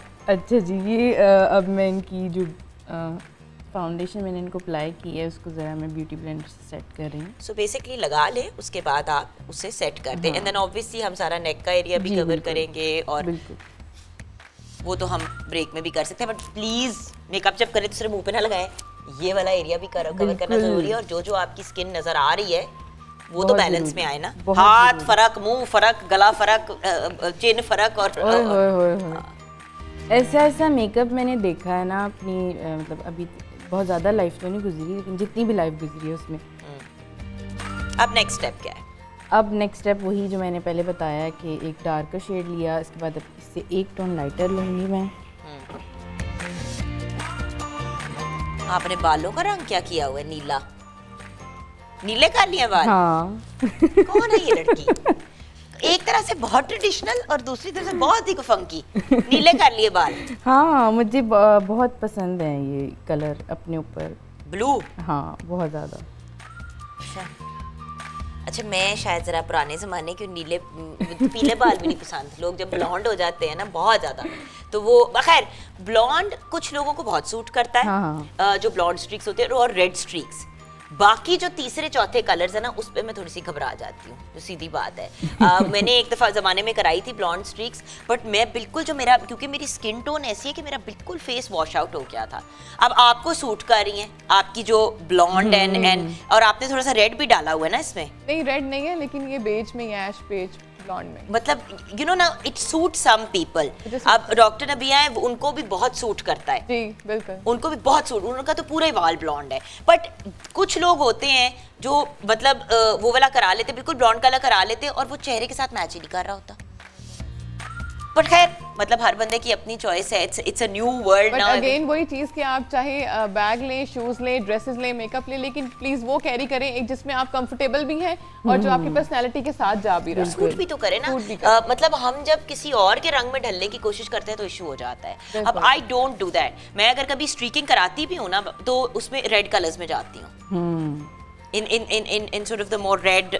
जी, ये अब मैं इनकी जो फाउंडेशन मैंने इनको अप्लाई की है उसको ज़रा मैं ब्यूटी ब्लेंडर से सेट कर रही हूँ। सो बेसिकली लगा ले, उसके बाद आप उसे सेट कर दें एंड देन ऑब्वियसली हम सारा नेक का एरिया भी कवर करेंगे और वो तो हम ब्रेक में भी कर सकते हैं, बट प्लीज़ मेकअप जब करें तो सिर्फ मुंह पे ना लगाएं, ये वाला एरिया भी कवर करना ज़रूरी है। और जो आपकी स्किन नज़र आ रही है वो तो बैलेंस में आए ना, हाथ फर्क, मुंह फर्क, गला फर्क, चिन फर्क और ऐसा मेकअप मैंने देखा है ना अपनी मतलब अभी बहुत ज़्यादा लाइफ तो नहीं गुजरी लेकिन जितनी भी लाइफ गुजरी है उसमें। अब नेक्स्ट स्टेप क्या है? अब नेक्स्ट स्टेप वही जो मैंने पहले बताया है कि एक डार्कर शेड लिया, इसके बाद इससे एक टोन लाइटर लूँगी मैं। आपने बालों का रंग क्या किया हुआ है? नीला, नीले कर लिए बाल? हाँ। कौन है ये लड़की? एक तरह से बहुत ट्रेडिशनल और दूसरी तरफ से बहुत ही फंकी, नीले कर लिए बाल। हाँ मुझे बहुत पसंद है ये कलर अपने ऊपर, ब्लू। हाँ बहुत ज़्यादा। अच्छा मैं शायद जरा पुराने ज़माने के नीले पीले बाल भी नहीं पसंद, लोग जब ब्लॉन्ड हो जाते हैं ना बहुत ज़्यादा तो वो खैर ब्लॉन्ड कुछ लोगों को बहुत सूट करता है। हाँ। जो ब्लॉन्ड स्ट्रीक्स होते हैं और रेड स्ट्रीक्स, बाकी जो तीसरे चौथे कलर्स है ना उस पे मैं थोड़ी सी घबरा जाती हूँ, जो सीधी बात है। मैंने एक दफ़ा ज़माने में कराई थी ब्लॉन्ड स्ट्रीक्स, बट मैं बिल्कुल जो मेरा, क्योंकि मेरी स्किन टोन ऐसी है कि मेरा बिल्कुल फेस वॉश आउट हो गया था। अब आपको सूट कर रही हैं आपकी जो ब्लॉन्ड एंड और आपने थोड़ा सा रेड भी डाला हुआ है ना इसमें? नहीं रेड नहीं है लेकिन ये बेज में है, ऐश बेज ब्लॉन्ड में। मतलब यू नो ना इट सूट सम पीपल। अब डॉक्टर नबिया है उनको भी बहुत सूट करता है। जी बिल्कुल, उनको भी बहुत सूट, उनका तो पूरा ही बाल ब्लॉन्ड है। बट कुछ लोग होते हैं जो मतलब वो वाला करा लेते, बिल्कुल ब्लॉन्ड कलर करा लेते और वो चेहरे के साथ मैच ही नहीं कर रहा होता। बट खैर मतलब हर बंदे की अपनी चॉइस है, it's a new world now. Again वही चीज़ कि आप चाहे बैग लें, शूज़ लें, ड्रेसेस लें, मेकअप लें, लेकिन प्लीज़ वो कैरी करें एक जिसमें आप कंफर्टेबल भी हैं और जो आपकी पर्सनैलिटी के साथ जा भी रहा है। सूट भी तो करें ना। मतलब हम जब किसी और के रंग में ढलने की कोशिश करते हैं तो इशू हो जाता है। अब आई डोंट डू दैट। मैं अगर कभी स्ट्रीकिंग कराती भी हूँ ना तो उसमें रेड कलर्स में जाती हूँ, in sort of the more red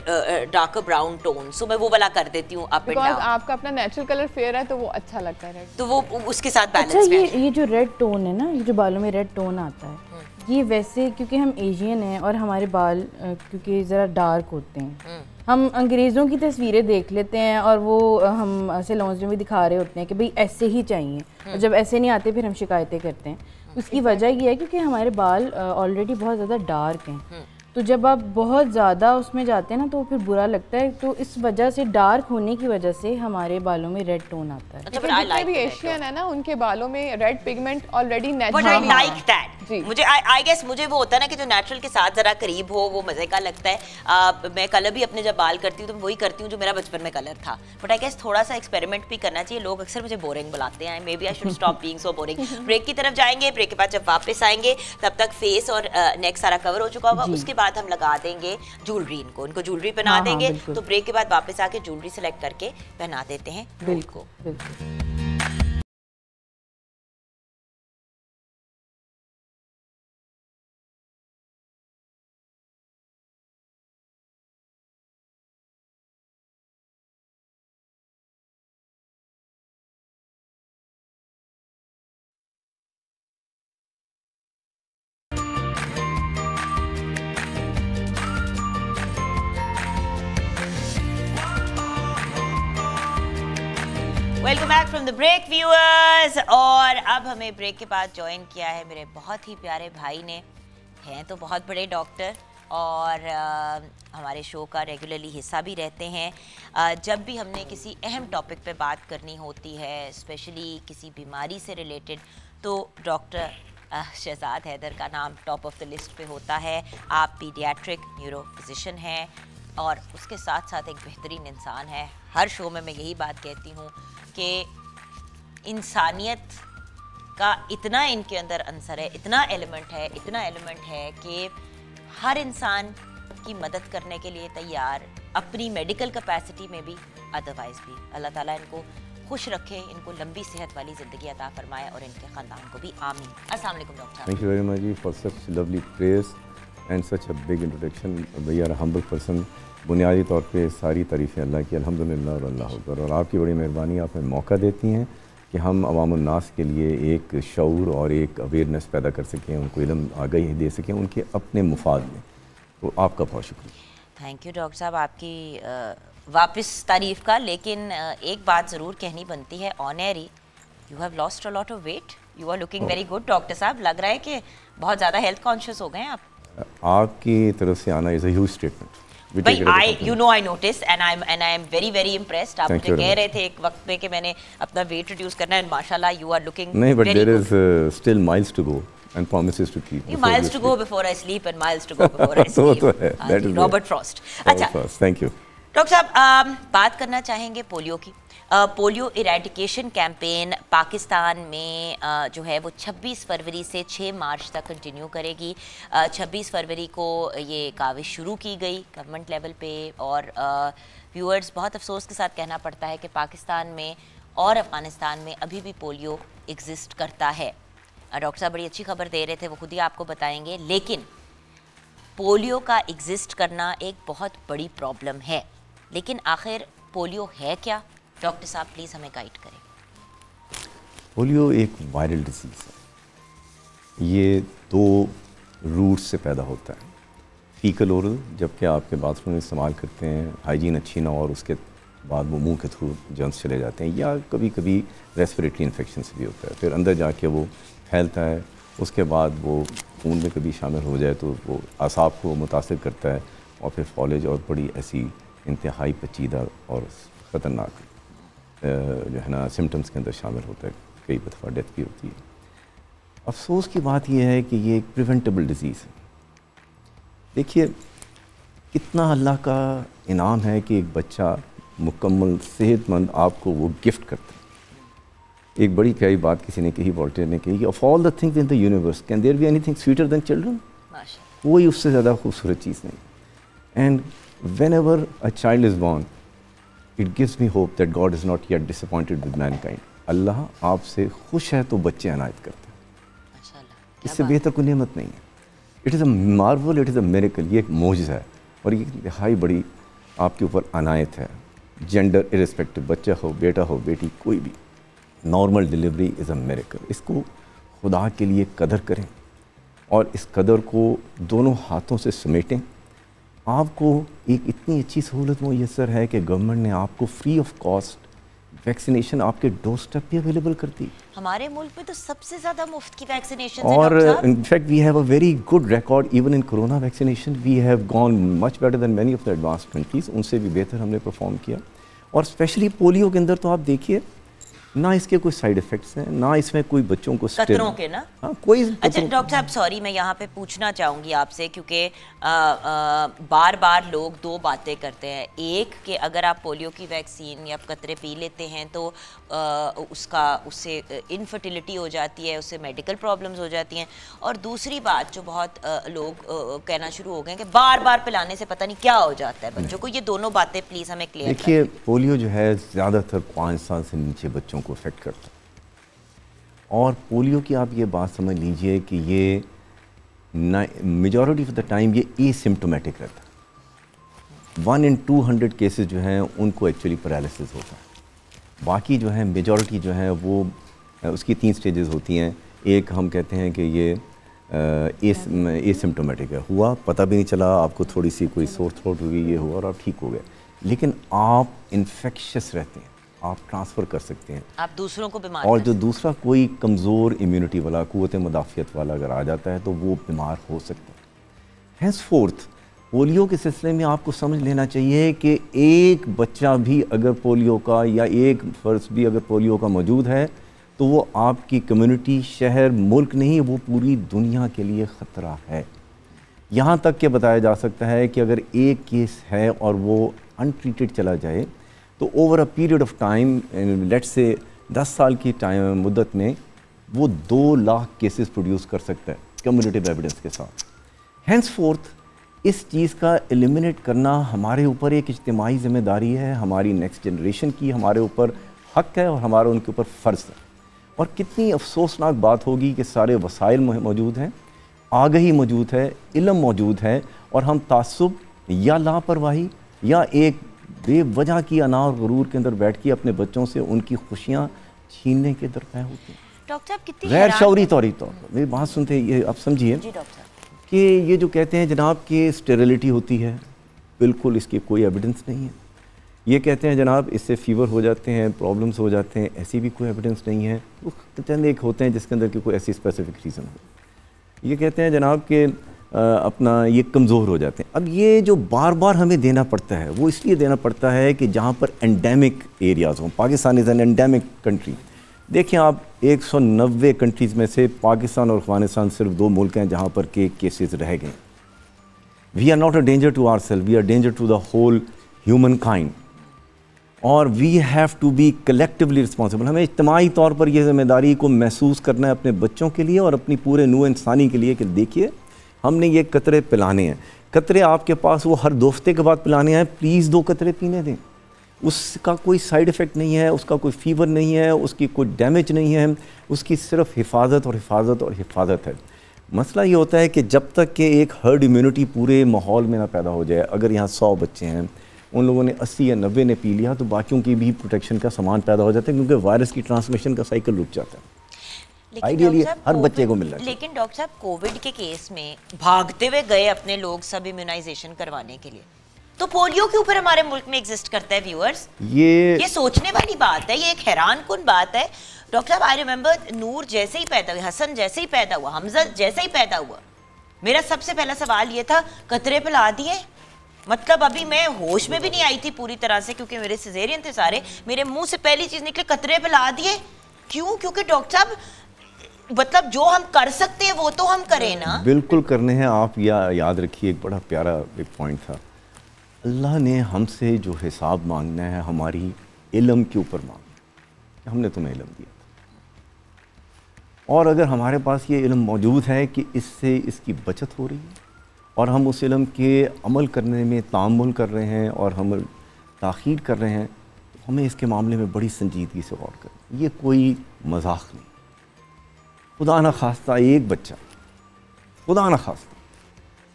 darker brown tone, so मैं वो वाला कर देती हूँ up and down। आपका अपना नेचुरल कलर फेयर है तो वो अच्छा लगता है रेड, तो वो उसके साथ बैलेंस अच्छा, में। ये जो रेड टोन है ना, ये जो बालों में रेड टोन आता है, ये वैसे क्योंकि हम एशियन हैं और हमारे बाल क्योंकि ज़रा डार्क होते हैं, हम अंग्रेज़ों की तस्वीरें देख लेते हैं और वो हम सैलून्स में भी दिखा रहे होते हैं कि भाई ऐसे ही चाहिए, और जब ऐसे नहीं आते फिर हम शिकायतें करते हैं। उसकी वजह ये है क्योंकि हमारे बाल ऑलरेडी बहुत ज़्यादा डार्क हैं, तो जब आप बहुत ज़्यादा उसमें जाते हैं ना तो फिर बुरा लगता है। तो इस वजह से डार्क होने की वजह से हमारे बालों में रेड टोन आता है। अच्छा, जितने भी एशियन है ना उनके बालों में red pigment already natural. But I like that. मुझे आई गेस मुझे वो होता है ना कि जो नेचुरल के साथ जरा करीब हो वो मजे का लगता है। मैं कलर भी अपने जब बाल करती हूँ तो वही करती हूँ जो मेरा बचपन में कलर था। बट आई गेस थोड़ा सा एक्सपेरिमेंट भी करना चाहिए। लोग अक्सर मुझे बोरिंग बुलाते हैं, maybe I should stop being so boring. Break की तरफ जाएंगे, ब्रेक के बाद जब वापस आएंगे तब तक फेस और नेक सारा कवर हो चुका होगा। उसके बाद हम लगा देंगे ज्वेलरी, इनको ज्वेलरी पहना देंगे। तो ब्रेक के बाद वापस आके ज्वेलरी सेलेक्ट करके पहना देते हैं बिल्कुल बिल्कुल। Welcome back from the break viewers. और अब हमें ब्रेक के बाद ज्वाइन किया है मेरे बहुत ही प्यारे भाई ने, हैं तो बहुत बड़े डॉक्टर और हमारे शो का रेगुलरली हिस्सा भी रहते हैं। जब भी हमने किसी अहम टॉपिक पे बात करनी होती है, स्पेशली किसी बीमारी से रिलेटेड, तो डॉक्टर शहजाद हैदर का नाम टॉप ऑफ द लिस्ट पे होता है। आप पीडियाट्रिक न्यूरो फिजिशियन हैं और उसके साथ साथ एक बेहतरीन इंसान है। हर शो में मैं यही बात कहती हूँ कि इंसानियत का इतना इनके अंदर अंसर है, इतना एलिमेंट है कि हर इंसान सबकी मदद करने के लिए तैयार, अपनी मेडिकल कैपेसिटी में भी, अदरवाइज भी। अल्लाह ताला इनको खुश रखे, इनको लंबी सेहत वाली ज़िंदगी अता फरमाए और इनके ख़ानदान को भी आमीन। अस्सलाम वालेकुम doctor. Thank you very much ji for such lovely prayers and such a big introduction. We are humble person. बुनियादी तौर पे सारी तारीफ़ें अल्लाह की, अल्हम्दुलिल्लाह और अल्लाह अकबर। और आपकी बड़ी मेहरबानी, आप हमें मौका देती हैं कि हम अवामुन्नास के लिए एक शऊर और एक अवेयरनेस पैदा कर सकें, उनको इल्म आगाही दे सकें उनके अपने मुफाद में। तो आपका बहुत शुक्रिया। थैंक यू डॉक्टर साहब, आपकी वापस तारीफ़ का। लेकिन एक बात ज़रूर कहनी बनती है, ऑन एयर ही, you have lost a lot of weight, you are looking very good doctor साहब। लग रहा है कि बहुत ज़्यादा हेल्थ कॉन्शियस हो गए हैं आप। आपकी तरफ से आना इज़ अ ह्यूज स्टेटमेंट। भाई I noticed and I am very impressed। आप मुझे कह रहे थे एक वक्त पे कि मैंने अपना वेट रिड्यूस करना है, माशाल्लाह you are looking नहीं, but very there good। is still miles to go and promises to keep। miles to go before I sleep and miles to go before I sleep। तो है, that is रॉबर्ट फ्रॉस्ट। अच्छा थैंक यू डॉक्टर साहब, बात करना चाहेंगे पोलियो की। पोलियो इरेडिकेशन कैंपेन पाकिस्तान में जो है वो 26 फरवरी से 6 मार्च तक कंटिन्यू करेगी। 26 फरवरी को ये काविश शुरू की गई गवर्नमेंट लेवल पे, और व्यूअर्स बहुत अफसोस के साथ कहना पड़ता है कि पाकिस्तान में और अफ़गानिस्तान में अभी भी पोलियो एग्जिस्ट करता है। डॉक्टर साहब बड़ी अच्छी खबर दे रहे थे, वो खुद ही आपको बताएंगे। लेकिन पोलियो का एग्जिस्ट करना एक बहुत बड़ी प्रॉब्लम है, लेकिन आखिर पोलियो है क्या? डॉक्टर साहब प्लीज़ हमें गाइड करें। पोलियो एक वायरल डिजीज़ है। ये 2 रूट से पैदा होता है, फीकल ओरल, जबकि आपके बाथरूम में इस्तेमाल करते हैं, हाइजीन अच्छी ना हो और उसके बाद वो मुंह के थ्रू जर्म्स चले जाते हैं, या कभी कभी रेस्पिरेटरी इन्फेक्शन से भी होता है, फिर अंदर जाके वो फैलता है, उसके बाद वो खून में कभी शामिल हो जाए तो वो असाब को मुतासिर करता है, और फिर फॉलेज और बड़ी ऐसी इंतहाई पेचीदा और ख़तरनाक जो है ना सिम्टम्स के अंदर शामिल होता है, कई दफ़ा डेथ भी होती है। अफसोस की बात यह है कि ये एक प्रिवेंटेबल डिज़ीज़ है। देखिए कितना अल्लाह का इनाम है कि एक बच्चा मुकम्मल सेहतमंद आपको वो गिफ्ट करता है। एक बड़ी प्यारी बात किसी ने कही, वॉल्टेयर ने कही, of all the things in the universe can there be anything sweeter than children. कोई उससे ज़्यादा खूबसूरत चीज़ नहीं। And whenever a child is born it gives me hope that God is not yet disappointed with mankind. Allah आपसे खुश है तो बच्चे अनायत करते हैं, इससे बेहतर कोई नेमत नहीं है। It is a Marvel, it is a miracle. ये एक मौजज़ा है और ये इंतहाई बड़ी आपके ऊपर अनायत है। जेंडर इरिस्पेक्टिव, बच्चा हो, बेटा हो, बेटी, कोई भी, normal delivery is a miracle. इसको खुदा के लिए कदर करें और इस कदर को दोनों हाथों से समेटें। आपको एक इतनी अच्छी सहूलत मुयस्सर है कि गवर्नमेंट ने आपको फ्री ऑफ कॉस्ट वैक्सीनेशन आपके डोर स्टेप पे अवेलेबल कर दी। हमारे मुल्क में तो सबसे ज़्यादा मुफ्त की वैक्सीनेशन और in fact we have a very good record even in corona vaccination. We have gone much better than many of the advanced countries. उनसे भी बेहतर हमने परफॉर्म किया। और स्पेशली पोलियो के अंदर तो आप देखिए ना इसके कोई साइड इफ़ेक्ट्स हैं, ना इसमें कोई बच्चों को कतरों के ना। हाँ कोई। अच्छा डॉक्टर साहब सॉरी, मैं यहाँ पे पूछना चाहूँगी आपसे, क्योंकि बार बार लोग 2 बातें करते हैं। एक कि अगर आप पोलियो की वैक्सीन या कतरे पी लेते हैं तो उससे इनफर्टिलिटी हो जाती है, उससे मेडिकल प्रॉब्लम्स हो जाती हैं। और दूसरी बात जो बहुत लोग कहना शुरू हो गए कि बार बार पिलाने से पता नहीं क्या हो जाता है बच्चों को। ये दोनों बातें प्लीज़ हमें क्लियर देखिए। पोलियो जो है ज़्यादातर 5 साल से नीचे बच्चों को अफेक्ट करता है। और पोलियो की आप ये बात समझ लीजिए कि ये मेजॉरिटी ऑफ द टाइम ये एसिम्प्टोमेटिक रहता है। 1 in 200 केसेस जो हैं उनको एक्चुअली पैरालिसिस होता है। बाकी जो है मेजॉरिटी जो है वो उसकी 3 स्टेजेस होती हैं। एक हम कहते हैं कि ये एसिम्प्टोमेटिक है, हुआ पता भी नहीं चला, आपको थोड़ी सी कोई सोर थ्रोट हो गई, ये हुआ और आप ठीक हो गए। लेकिन आप इन्फेक्शस रहते हैं, आप ट्रांसफ़र कर सकते हैं, आप दूसरों को बीमार। और जो दूसरा कोई कमज़ोर इम्यूनिटी वाला, क़ुव्वत मुदाफ़ियत वाला अगर आ जाता है तो वो बीमार हो सकता है। हैंसफोर्थ पोलियो के सिलसिले में आपको समझ लेना चाहिए कि एक बच्चा भी अगर पोलियो का या एक फ़र्ज भी अगर पोलियो का मौजूद है तो वो आपकी कम्युनिटी, शहर, मुल्क नहीं, वो पूरी दुनिया के लिए ख़तरा है। यहाँ तक कि बताया जा सकता है कि अगर एक केस है और वो अनट्रीटेड चला जाए तो over a period of time, let's say 10 साल की टाइम मुद्दत में वो 2 लाख केसेस प्रोड्यूस कर सकता है कम्युनिटिव एविडेंस के साथ। हैंसफोर्थ इस चीज़ का एलिमिनेट करना हमारे ऊपर एक इज्तिमाई ज़िम्मेदारी है, हमारी नेक्स्ट जनरेशन की हमारे ऊपर हक है और हमारा उनके ऊपर फ़र्ज़ है। और कितनी अफसोसनाक बात होगी कि सारे वसाइल मौजूद हैं, आगही मौजूद है, इल्म मौजूद है, और हम तासुब या लापरवाही या एक बेवजह की अना और गुरूर के अंदर बैठ के अपने बच्चों से उनकी खुशियाँ छीनने के दरपे होते हैं। डॉक्टर साहब कितनी गैर शौरी तौर पर मेरी बात सुनते हैं, ये आप समझिए कि ये जो कहते हैं जनाब कि स्टेरिलिटी होती है, बिल्कुल इसकी कोई एविडेंस नहीं है। ये कहते हैं जनाब इससे फीवर हो जाते हैं, प्रॉब्लम्स हो जाते हैं, ऐसी भी कोई एविडेंस नहीं है। वो चंद एक होते हैं जिसके अंदर की कोई ऐसी स्पेसिफिक रीज़न हो। ये कहते हैं जनाब कि अपना ये कमज़ोर हो जाते हैं। अब ये जो बार बार हमें देना पड़ता है वो इसलिए देना पड़ता है कि जहाँ पर एंडेमिक एरियाज़ हों। Pakistan is an endemic country. देखिए आप 190 कंट्रीज़ में से पाकिस्तान और अफगानिस्तान सिर्फ 2 मुल्क हैं जहाँ पर के केसेस रह गए। We are not a danger to our self, we are danger to the whole humankind, और we have to be collectively responsible. हमें इज्तिमाई तौर पर यह जिम्मेदारी को महसूस करना है अपने बच्चों के लिए और अपनी पूरे नू इंसानी के लिए कि देखिए हमने ये कतरे पिलाने हैं। कतरे आपके पास वो हर 2 हफ्ते के बाद पिलाने हैं, प्लीज़ 2 कतरे पीने दें। उसका कोई साइड इफ़ेक्ट नहीं है, उसका कोई फीवर नहीं है, उसकी कोई डैमेज नहीं है, उसकी सिर्फ हिफाजत और हिफाजत और हिफाजत है। मसला ये होता है कि जब तक कि एक हर्ड इम्यूनिटी पूरे माहौल में ना पैदा हो जाए, अगर यहाँ 100 बच्चे हैं, उन लोगों ने 80 या 90 ने पी लिया तो बाकियों की भी प्रोटेक्शन का सामान पैदा हो जाता है, क्योंकि वायरस की ट्रांसमिशन का साइकिल रुक जाता है। आइडियली हर बच्चे को मिलना चाहिए। लेकिन डॉक्टर साहब कोविड के केस में भागते हुए गए अपने लोग सब इम्यूनाइजेशन करवाने के लिए, तो पोलियो के ऊपर हमारे मुल्क में एग्जिस्ट करता है व्यूअर्स। ये सोचने वाली बात है, ये एक हैरान कुन बात है। डॉक्टर साहब आई रिमेंबर नूर जैसे ही पैदा हुआ, हसन जैसे ही पैदा हुआ, हमजा जैसे ही पैदा हुआ, मेरा सबसे पहला सवाल ये था कतरे पिला दिए। मतलब अभी मैं होश में भी नहीं आई थी पूरी तरह से, क्योंकि मेरे सिजेरियन थे सारे, मेरे मुंह से पहली चीज निकले कतरे पिला दिए। क्यों? क्योंकि डॉक्टर साहब मतलब जो हम कर सकते हैं वो तो हम करें ना। बिल्कुल करने हैं। आप याद रखिए एक बड़ा प्यारा एक पॉइंट था, अल्लाह ने हमसे जो हिसाब मांगना है हमारी इल्म के ऊपर मांगना। हमने तुम्हें इल्म दिया और अगर हमारे पास ये इल्म मौजूद है कि इससे इसकी बचत हो रही है और हम उस इल्म के अमल करने में तामुल कर रहे हैं और हम ताख़ीर कर रहे हैं, तो हमें इसके मामले में बड़ी संजीदगी से गौर करें। ये कोई मजाक नहीं। खुदा न खास्ता एक बच्चा खुदा न खास्ता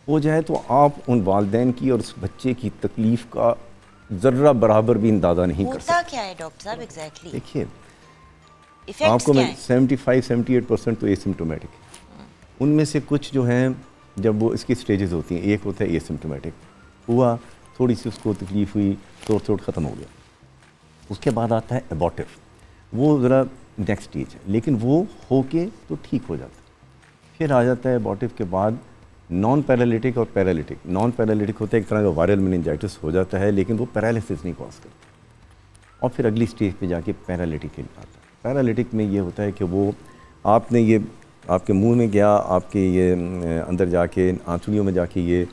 हो जाए तो आप उन वालिदैन की और उस बच्चे की तकलीफ़ का ज़र्रा बराबर भी अंदाज़ा नहीं कर सकते। क्या है डॉक्टर साहब एग्जैक्टली? देखिए आपको मैं 75-78% तो एसिम्प्टोमेटिक है। उनमें से कुछ जो हैं जब वो इसकी स्टेजेस होती हैं, एक होता है एसिम्प्टोमेटिक, हुआ थोड़ी सी उसको तकलीफ़ हुई, चोट ख़त्म हो गया। उसके बाद आता है एबॉर्टिव, वो ज़रा नेक्स्ट स्टेज है, लेकिन वो होके तो ठीक हो जाता है। फिर आ जाता है एबॉर्टिव के बाद नॉन पैरालिटिक और पैरालिटिक। नॉन पैरालिटिक होता है एक तरह का वायरल मेनिंजाइटिस हो जाता है, लेकिन वो पैरालिसिस नहीं कॉज करता। और फिर अगली स्टेज पे जाके पैरालिटिक के लिए आता है। पैरालिटिक में ये होता है कि वो आपने ये आपके मुंह में गया, आपके ये अंदर जाके आंचुड़ियों में जाके ये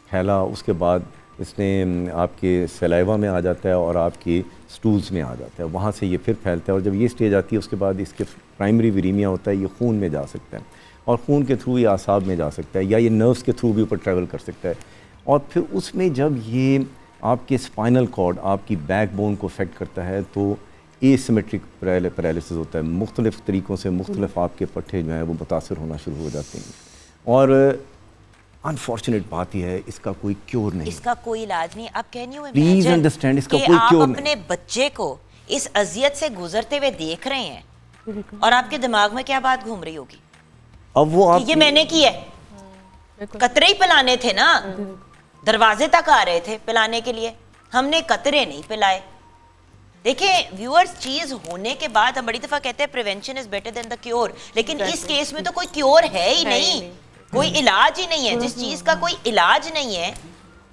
फैला, उसके बाद इसने आपके सलाइवा में आ जाता है और आपकी स्टूल्स में आ जाता है, वहाँ से ये फिर फैलता है। और जब ये स्टेज आती है उसके बाद इसके प्राइमरी विरीमिया होता है, ये खून में जा सकता है और खून के थ्रू ये आसाब में जा सकता है या ये नर्व्स के थ्रू भी ऊपर ट्रैवल कर सकता है। और फिर उसमें जब ये आपके स्पाइनल कॉर्ड, आपकी बैकबोन को अफेक्ट करता है तो एसिमेट्रिक पैरालिसिस होता है। मुख्तलिफ़ तरीक़ों से मुख्तलिफ आपके पट्टे जो हैं वो मुतासर होना शुरू हो जाते हैं। और अनफॉर्चुनेट बात यह है इसका कोई क्योर नहीं, इसका कोई इलाज नहीं। आप कह नहीं हुए प्लीज अंडरस्टैंड, इसका कोई क्योर नहीं। अपने बच्चे को इस अजियत से गुजरते हुए देख रहे हैं और आपके दिमाग में क्या बात घूम रही होगी? अब वो आप ये मैंने की है, कतरे ही पिलाने थे ना, दरवाजे तक आ रहे थे पिलाने के लिए, हमने कतरे नहीं पिलाए। देखिए व्यूअर्स, चीज होने के बाद हम बड़ी दफा कहते हैं prevention is better than the cure, लेकिन इस केस में तो कोई क्योर है ही नहीं, कोई इलाज ही नहीं है। जिस चीज का कोई इलाज नहीं है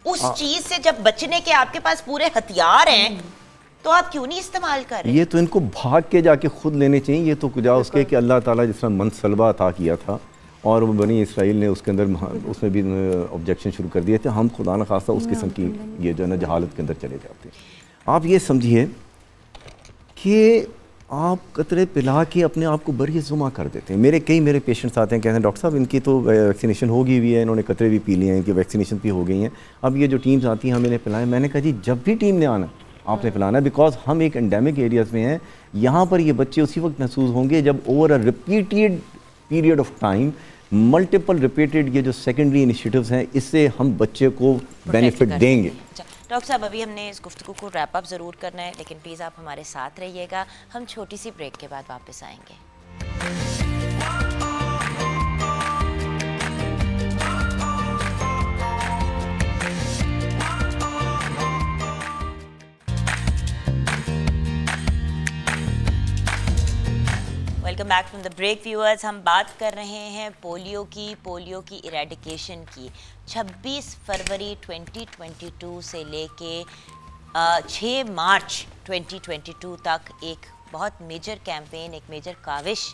उस चीज से जब बचने के आपके पास पूरे हथियार हैं तो आप क्यों नहीं इस्तेमाल कर रहे? ये तो इनको भाग के जाके खुद लेने चाहिए। ये तो कुजा उसके कि अल्लाह ताला जिस तरह मनसलबा अता किया था और वो बनी इसराइल ने उसके अंदर उसमें भी ऑब्जेक्शन शुरू कर दिए थे, हम खुदा न खास्ता उस किस्म की ये जो है ना जहालत के अंदर चले जाते हैं। आप ये समझिए कि आप कतरे पिला के अपने आप को बरी जुमा कर देते हैं। मेरे पेशेंट्स आते हैं, कहते हैं डॉक्टर साहब इनकी तो वैक्सीनेशन हो गई हुई है, इन्होंने कतरे भी पी लिए हैं, इनकी वैक्सीनेशन भी हो गई हैं, अब ये जो टीम्स आती हैं हम इन्हें पिलाएं। मैंने कहा जी जब भी टीम ने आना आपने पिलाना है, बिकॉज हम एक एंडेमिक एरियाज़ में हैं, यहाँ पर ये बच्चे उसी वक्त महसूस होंगे जब over a repeated period of time multiple repeated ये जो सेकेंडरी इनिशिएटिव्स हैं इससे हम बच्चे को बेनिफिट देंगे। डॉक्टर साहब अभी हमने इस गुफ्तगू को रैप अप ज़रूर करना है, लेकिन प्लीज़ आप हमारे साथ रहिएगा, हम छोटी सी ब्रेक के बाद वापस आएंगे। Welcome back from the break viewers. हम बात कर रहे हैं पोलियो की इरेडिकेशन की। 26 फरवरी 2022 से लेके 6 मार्च 2022 तक एक बहुत मेजर कैंपेन, एक मेजर काविश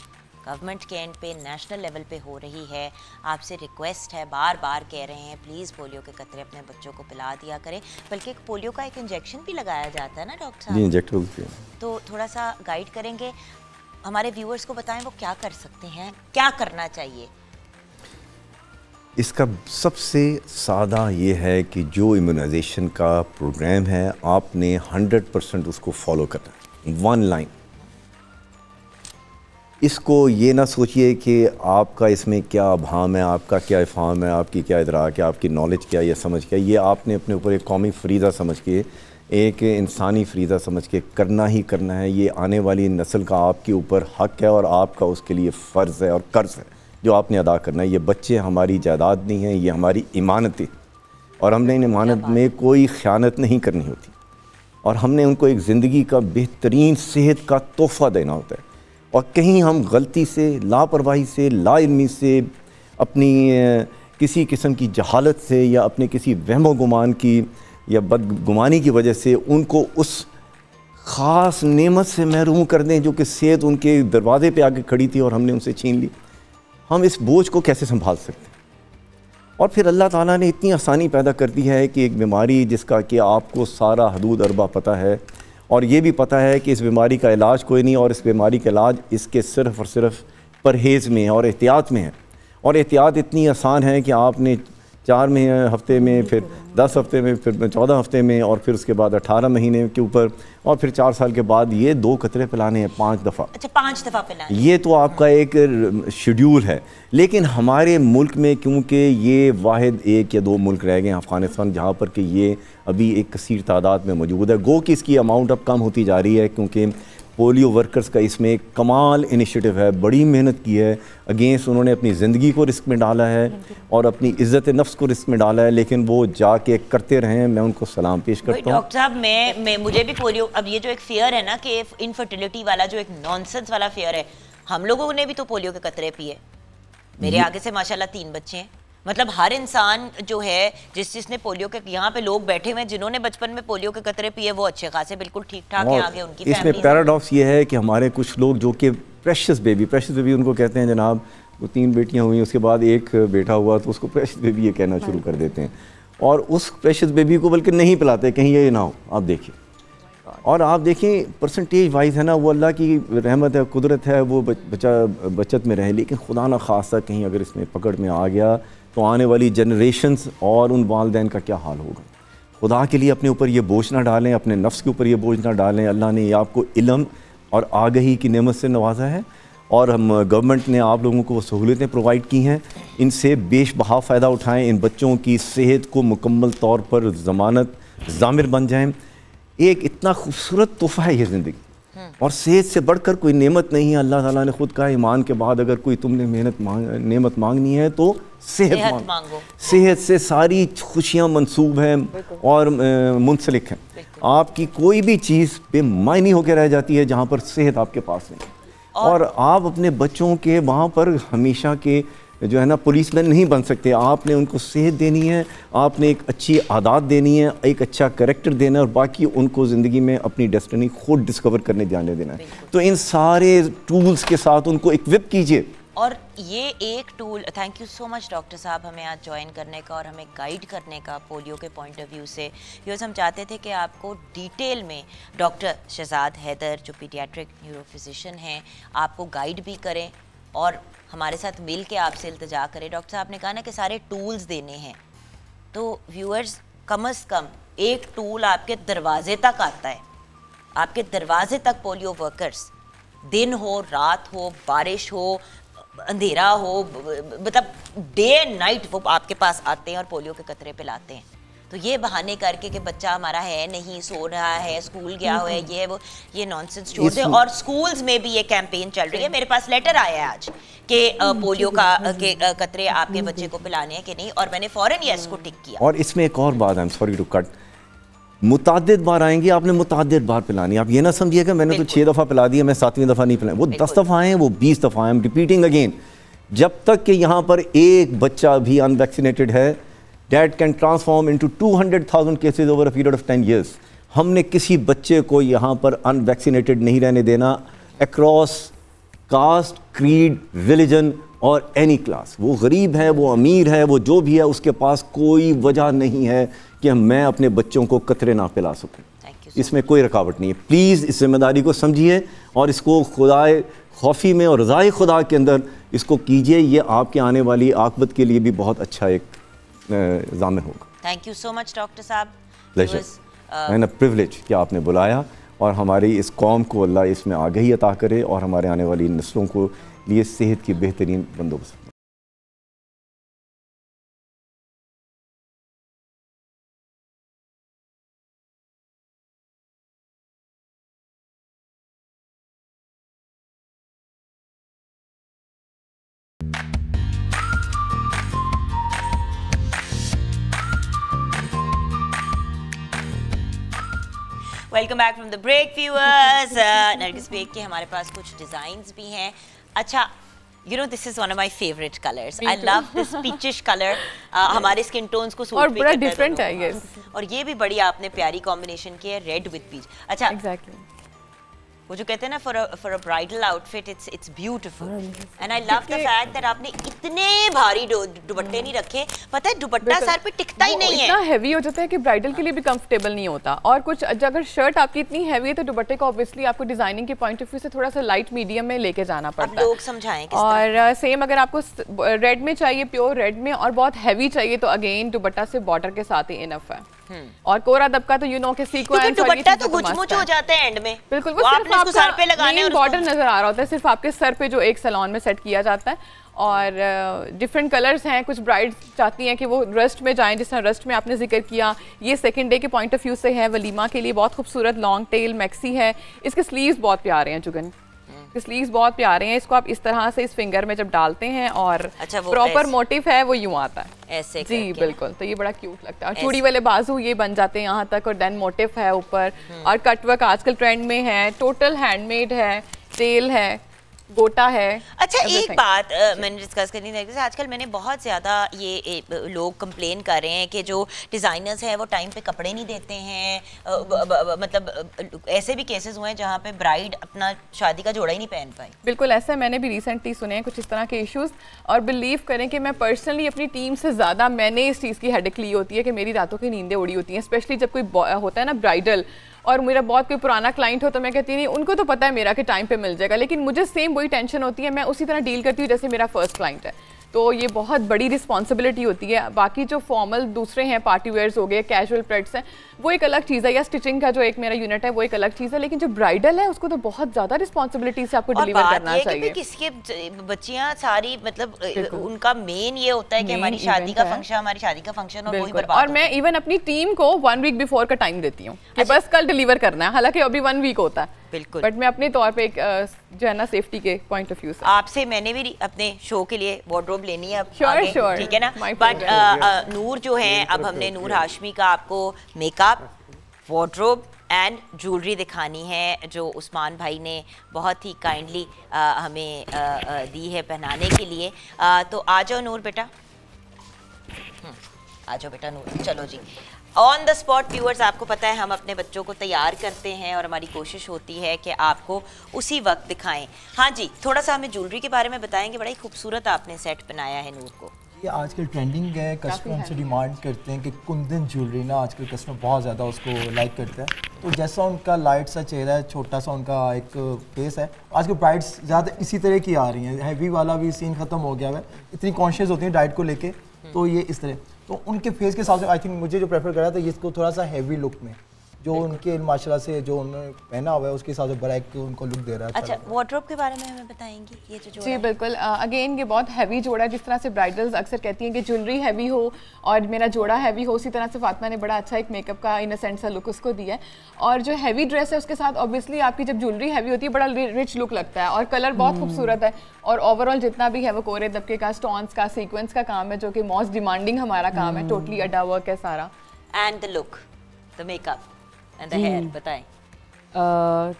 गवर्नमेंट के एंड पे नेशनल लेवल पे हो रही है। आपसे रिक्वेस्ट है, बार बार कह रहे हैं प्लीज़ पोलियो के कतरे अपने बच्चों को पिला दिया करें, बल्कि पोलियो का एक इंजेक्शन भी लगाया जाता है ना डॉक्टर साहब? इंजेक्ट तो थोड़ा सा गाइड करेंगे हमारे व्यूअर्स को, बताएं वो क्या कर सकते हैं, क्या करना चाहिए? इसका सबसे सादा ये है कि जो इम्यूनाइजेशन का प्रोग्राम है आपने 100% उसको फॉलो करना है, 1 लाइन। इसको ये ना सोचिए कि आपका इसमें क्या अभाम है, आपका क्या इफ़ाम है, आपकी क्या इदराक है, आपकी नॉलेज क्या या समझ क्या, ये आपने अपने ऊपर एक कौमी फरीज़ा समझ के, एक इंसानी फरीज़ा समझ के करना ही करना है। ये आने वाली नस्ल का आपके ऊपर हक़ है और आपका उसके लिए फ़र्ज़ है और कर्ज़ है जो आपने अदा करना है। ये बच्चे हमारी जायदाद नहीं हैं, ये हमारी इमानत है और हमने इन इमानत में कोई ख़यानत नहीं करनी होती और हमने उनको एक ज़िंदगी का बेहतरीन सेहत का तोहफ़ा देना होता है। और कहीं हम गलती से, लापरवाही से, लाइल्मी से, अपनी किसी किस्म की जहालत से या अपने किसी वहमो गुमान की या बदगुमानी की वजह से उनको उस ख़ास नेमत से महरूम कर दें जो कि सेहत उनके दरवाजे पे आके खड़ी थी और हमने उनसे छीन ली। हम इस बोझ को कैसे संभाल सकते हैं? और फिर अल्लाह ताला ने इतनी आसानी पैदा कर दी है कि एक बीमारी जिसका कि आपको सारा हदूद अरबा पता है और ये भी पता है कि इस बीमारी का इलाज कोई नहीं और इस बीमारी का इलाज इसके सिर्फ़ और सिर्फ परहेज़ में और एहतियात में है। और एहतियात इतनी आसान है कि आपने 4 हफ्ते में, फिर 10 हफ्ते में, फिर 14 हफ्ते में और फिर उसके बाद 18 महीने के ऊपर और फिर 4 साल के बाद ये 2 कतरे पिलाने हैं 5 दफ़ा। अच्छा, 5 दफ़ा पिलाने, ये तो आपका एक शेड्यूल है। लेकिन हमारे मुल्क में क्योंकि ये वाहिद 1 या 2 मुल्क रह गए अफ़गानिस्तान जहाँ पर कि ये अभी एक कसीर तादाद में मौजूद है, गो कि इसकी अमाउंट अब कम होती जा रही है क्योंकि पोलियो वर्कर्स का इसमें एक कमाल इनिशिएटिव है, बड़ी मेहनत की है, अगेंस्ट उन्होंने अपनी ज़िंदगी को रिस्क में डाला है और अपनी इज़्ज़त नफ्स को रिस्क में डाला है, लेकिन वो जाके करते रहे हैं। मैं उनको सलाम पेश करता हूँ। डॉक्टर साहब मैं मुझे भी पोलियो, अब ये जो एक फेयर है ना कि इनफर्टिलिटी वाला जो एक नॉनसेंस वाला फेयर है, हम लोगों ने भी तो पोलियो के कतरे पिए। मेरे आगे से माशाल्लाह 3 बच्चे हैं। मतलब हर इंसान जो है जिसने पोलियो के, यहाँ पे लोग बैठे हुए हैं जिन्होंने बचपन में पोलियो के कतरे पिए, वो अच्छे खासे बिल्कुल ठीक ठाक हैं, आगे उनकी फैमिली। इसमें पैराडॉक्स ये है कि हमारे कुछ लोग जो कि प्रेशियस बेबी उनको कहते हैं जनाब, वो 3 बेटियां हुई उसके बाद 1 बेटा हुआ तो उसको प्रेशियस बेबी ये कहना शुरू कर देते हैं और उस प्रेशियस बेबी को बल्कि नहीं पिलाते, कहीं ये ना हो। आप देखिए, और आप देखिए परसेंटेज वाइज है ना, वो अल्लाह की रहमत है, कुदरत है, वो बच्चा बचत में रहे, लेकिन खुदा ना खासा कहीं अगर इसमें पकड़ में आ गया तो आने वाली जनरेशन्स और उन वालिदैन का क्या हाल होगा। खुदा के लिए अपने ऊपर ये बोझ ना डालें, अपने नफ्स के ऊपर ये बोझ ना डालें। अल्लाह ने आपको इल्म और आगही की नेमत से नवाजा है और हम गवर्नमेंट ने आप लोगों को वो सहूलतें प्रोवाइड की हैं, इनसे बेशबहा फ़ायदा उठाएँ, इन बच्चों की सेहत को मुकम्मल तौर पर ज़मानत ज़ामिर बन जाएँ। एक इतना खूबसूरत तोहफ़ा है ये ज़िंदगी और सेहत से बढ़कर कोई नेमत नहीं है। अल्लाह ताला ने खुद कहा, ईमान के बाद अगर कोई तुमने नेमत मांगनी है तो सेहत मांगो। सेहत से सारी खुशियाँ मंसूब हैं और मुंसलिक हैं। आपकी कोई भी चीज़ बेमायनी होकर रह जाती है जहाँ पर सेहत आपके पास नहीं, और आप अपने बच्चों के वहाँ पर हमेशा के जो है ना पुलिसमैन नहीं बन सकते। आपने उनको सेहत देनी है, आपने एक अच्छी आदत देनी है, एक अच्छा करैक्टर देना है और बाकी उनको ज़िंदगी में अपनी डेस्टिनी खुद डिस्कवर करने जाने देना है। तो इन सारे टूल्स के साथ उनको इक्विप कीजिए और ये एक tool, thank you so much doctor साहब हमें आज ज्वाइन करने का और हमें गाइड करने का पोलियो के पॉइंट ऑफ व्यू से। यूज़ हम चाहते थे कि आपको डिटेल में डॉक्टर शहजाद हैदर जो पीडियाट्रिक न्यूरो फिजिशियन हैं आपको गाइड भी करें और हमारे साथ मिल के आपसे इल्तिजा करें। डॉक्टर साहब ने कहा ना कि सारे टूल्स देने हैं, तो व्यूअर्स कम से कम एक टूल आपके दरवाजे तक आता है, आपके दरवाजे तक पोलियो वर्कर्स, दिन हो रात हो बारिश हो अंधेरा हो, मतलब डे एंड नाइट वो आपके पास आते हैं और पोलियो के कतरे पिलाते हैं। तो ये बहाने करके कि बच्चा हमारा है नहीं, सो रहा है, स्कूल गया हुआ है, ये वो, ये नॉनसेंस छोड़ दें। और स्कूल्स में भी ये कैंपेन चल रही है। मेरे पास लेटर आया है आज कि पोलियो का के कतरे आपके बच्चे को पिलाने हैं कि नहीं, और मैंने फौरन यस को टिक किया। और इसमें एक और बात, I am sorry to cut, मुतादिद बार आएंगी, आपने मुतादिद बार पिलानी। आप ये ना समझिएगा मैंने तो 6 दफ़ा पिला दिया, मैं 7वीं दफ़ा नहीं पिलाया। वो 10 दफ़ा आए, वो 20 दफ़ा आए। रिपीटिंग अगेन, जब तक कि यहाँ पर एक बच्चा भी अनवैक्सीनेटेड है, that can transform into 200,000 cases over a period of 10 years। हमने किसी बच्चे को यहाँ पर अनवैक्सीनेटेड नहीं रहने देना, अक्रॉस कास्ट, क्रीड, रिलीजन और एनी क्लास। वो गरीब है, वो अमीर है, वो जो भी है, उसके पास कोई वजह नहीं है कि मैं अपने बच्चों को कतरे ना पिला सकूं। इसमें कोई रुकावट नहीं है। प्लीज़ इस जिम्मेदारी को समझिए और इसको खुदाए खौफी में और रज़ाए खुदा के अंदर इसको कीजिए। ये आपके आने वाली आक़िबत के लिए भी बहुत अच्छा एक ज़ामिन होगा। Thank you so much doctor साहब। प्लेजर एंड अ प्रिविलेज कि आपने बुलाया और हमारी इस कौम को अल्लाह इसमें आगाही अता करे और हमारे आने वाली नस्लों को लिए सेहत की बेहतरीन बंदोबस्त। Welcome back from the break viewers. Nargis Baig के हमारे पास कुछ डिज़ाइंस भी हैं। अच्छा, you know this is one of my favourite colours. I love this peachish colour. हमारे स्किन टोन्स को सूट और भी बड़ा करता है डिफरेंट है ये। और ये भी बड़ी आपने प्यारी कॉम्बिनेशन की है, रेड विद पीच। अच्छा, एग्जैक्टली वो जो कहते हैं ना, for a bridal outfit it's beautiful and I love the fact that आपने इतने भारी दुपट्टे नहीं रखे। पता है दुपट्टा सर पे टिकता ही नहीं है, इतना हैवी हो जाता है कि ब्राइडल के लिए भी कंफर्टेबल नहीं होता। और कुछ अगर शर्ट आपकी इतनी हैवी है तो दुपट्टे को ऑब्वियसली आपको डिजाइनिंग के पॉइंट ऑफ व्यू से थोड़ा सा लाइट मीडियम में लेके जाना पड़ता है। लोग समझाएं किस और सेम अगर आपको रेड में चाहिए, प्योर रेड में, और बहुत हैवी चाहिए तो अगेन दुपट्टा से बॉर्डर के साथ ही इनफ है। और कोरा दबका तो यू नो के सीक्वेंस दुपट्टा तो गुचमुच हो जाता है एंड में। बिल्कुल, वो सिर्फ आपको सर पे लगाने और बॉर्डर नजर आ रहा होता है सिर्फ आपके सर पे, जो एक सैलून में सेट किया जाता है। और डिफरेंट कलर्स हैं। कुछ ब्राइड्स चाहती हैं कि वो रस्ट में जाएं, जिस तरह रस्ट में आपने जिक्र किया। ये सेकंड डे के पॉइंट ऑफ व्यू से है, वलीमा के लिए बहुत खूबसूरत लॉन्ग टेल मैक्सी है। इसके स्लीव्स बहुत प्यारे हैं जुगन, स्लीव्स बहुत प्यारे हैं। इसको आप इस तरह से इस फिंगर में जब डालते हैं और प्रॉपर मोटिव है वो यूं आता है ऐसे जी बिल्कुल। तो ये बड़ा क्यूट लगता है। और चूड़ी वाले बाजू ये बन जाते हैं यहाँ तक, और देन मोटिव है ऊपर। और कटवर्क आजकल ट्रेंड में है, टोटल हैंडमेड है, टेल है, गोटा है। अच्छा, एक बात मैंने डिस्कस करनी थी। जैसे आजकल मैंने बहुत ज़्यादा ये लोग कंप्लेन कर रहे हैं कि जो डिज़ाइनर्स हैं वो टाइम पे कपड़े नहीं देते हैं। मतलब ऐसे भी केसेस हुए हैं जहाँ पे ब्राइड अपना शादी का जोड़ा ही नहीं पहन पाई। बिल्कुल ऐसा मैंने भी रिसेंटली सुने हैं कुछ इस तरह के इश्यूज। और बिलीव करें कि मैं पर्सनली अपनी टीम से ज़्यादा मैंने इस चीज़ की हेडेक ली होती है कि मेरी रातों की नींदें उड़ी होती हैं, स्पेशली जब कोई होता है ना ब्राइडल, और मेरा बहुत कोई पुराना क्लाइंट हो तो मैं कहती नहीं, उनको तो पता है मेरा कि टाइम पे मिल जाएगा, लेकिन मुझे सेम वही टेंशन होती है। मैं उसी तरह डील करती हूँ जैसे मेरा फर्स्ट क्लाइंट है। तो ये बहुत बड़ी रिस्पॉन्सिबिलिटी होती है। बाकी जो फॉर्मल दूसरे हैं, पार्टी वेयर्स हो गए, कैजुअल प्रेड्स हैं, वो एक अलग चीज़ है, या स्टिचिंग का जो एक मेरा यूनिट है वो एक अलग चीज़ है। लेकिन जो ब्राइडल है उसको तो बहुत ज़्यादा रिस्पॉन्सिबिलिटी से आपको डिलीवर करना चाहिए। किसके बच्चियाँ सारी मतलब उनका मेन ये होता है कि हमारी शादी का फंक्शन, हमारी शादी का फंक्शन, और वही बर्बाद। और मैं इवन अपनी टीम को 1 वीक बिफोर का टाइम देती हूँ कि बस कल डिलीवर करना है, हालांकि अभी 1 वीक होता है। बिल्कुल, बट मैं अपने तौर पे एक जो है ना सेफ्टी के पॉइंट ऑफ व्यू से आपसे मैंने भी अपने शो के लिए वार्डरोब लेनी है अब। श्योर, ठीक है ना। बट नूर जो है, अब हमने नूर हाशमी का आपको मेकअप, वार्डरोब एंड ज्वेलरी दिखानी है जो उस्मान भाई ने बहुत ही काइंडली हमें दी है पहनाने के लिए। तो आ जाओ नूर बेटा, आ जाओ बेटा नूर, चलो जी। ऑन द स्पॉट व्यूअर्स, आपको पता है हम अपने बच्चों को तैयार करते हैं और हमारी कोशिश होती है कि आपको उसी वक्त दिखाएं। हाँ जी, थोड़ा सा हमें ज्वेलरी के बारे में बताएंगे। बड़ा ही खूबसूरत आपने सेट बनाया है नूर को। ये आजकल ट्रेंडिंग है, कस्टमर हमसे डिमांड करते हैं कि कुंदन ज्वेलरी ना, आजकल कस्टमर बहुत ज़्यादा उसको लाइक करता है। तो जैसा उनका लाइट सा चेहरा है, छोटा सा उनका एक फेस है, आजकल ब्राइड्स ज़्यादा इसी तरह की आ रही हैं। हैवी वाला भी सीन ख़त्म हो गया है, इतनी कॉन्शियस होती हैं डाइट को लेके, तो ये इस तरह। तो उनके फेस के हिसाब से आई थिंक मुझे जो प्रेफर करा था इसको थोड़ा सा हैवी लुक में, जो उनके माशाल्लाह से जो उन्होंने पहना हुआ है उसके हिसाब से बड़ा एक उनको लुक दे रहा है। अच्छा, वार्डरोब के बारे में हमें बताएंगी? ये जो जोड़ा जी बिल्कुल, अगेन ये बहुत हैवी जोड़ा है। जिस तरह से ब्राइडल्स अक्सर कहती हैं कि ज्वेलरी हैवी हो और मेरा जोड़ा हैवी हो, उसी तरह से फातिमा ने बड़ा अच्छा एक मेकअप का इनोसेंट सा लुक उसको दिया है। और जो हैवी ड्रेस है उसके साथ ऑब्वियसली आपकी जब ज्वेलरी हैवी होती है बड़ा रिच लुक लगता है और कलर बहुत खूबसूरत है। और ओवरऑल जितना भी है वो कोरे दबके का, स्टोन्स का, सीक्वेंस का काम है, जो कि मोस्ट डिमांडिंग हमारा काम है। टोटली अड्डा वर्क है सारा। And the look, the makeup and the hair, बताएं।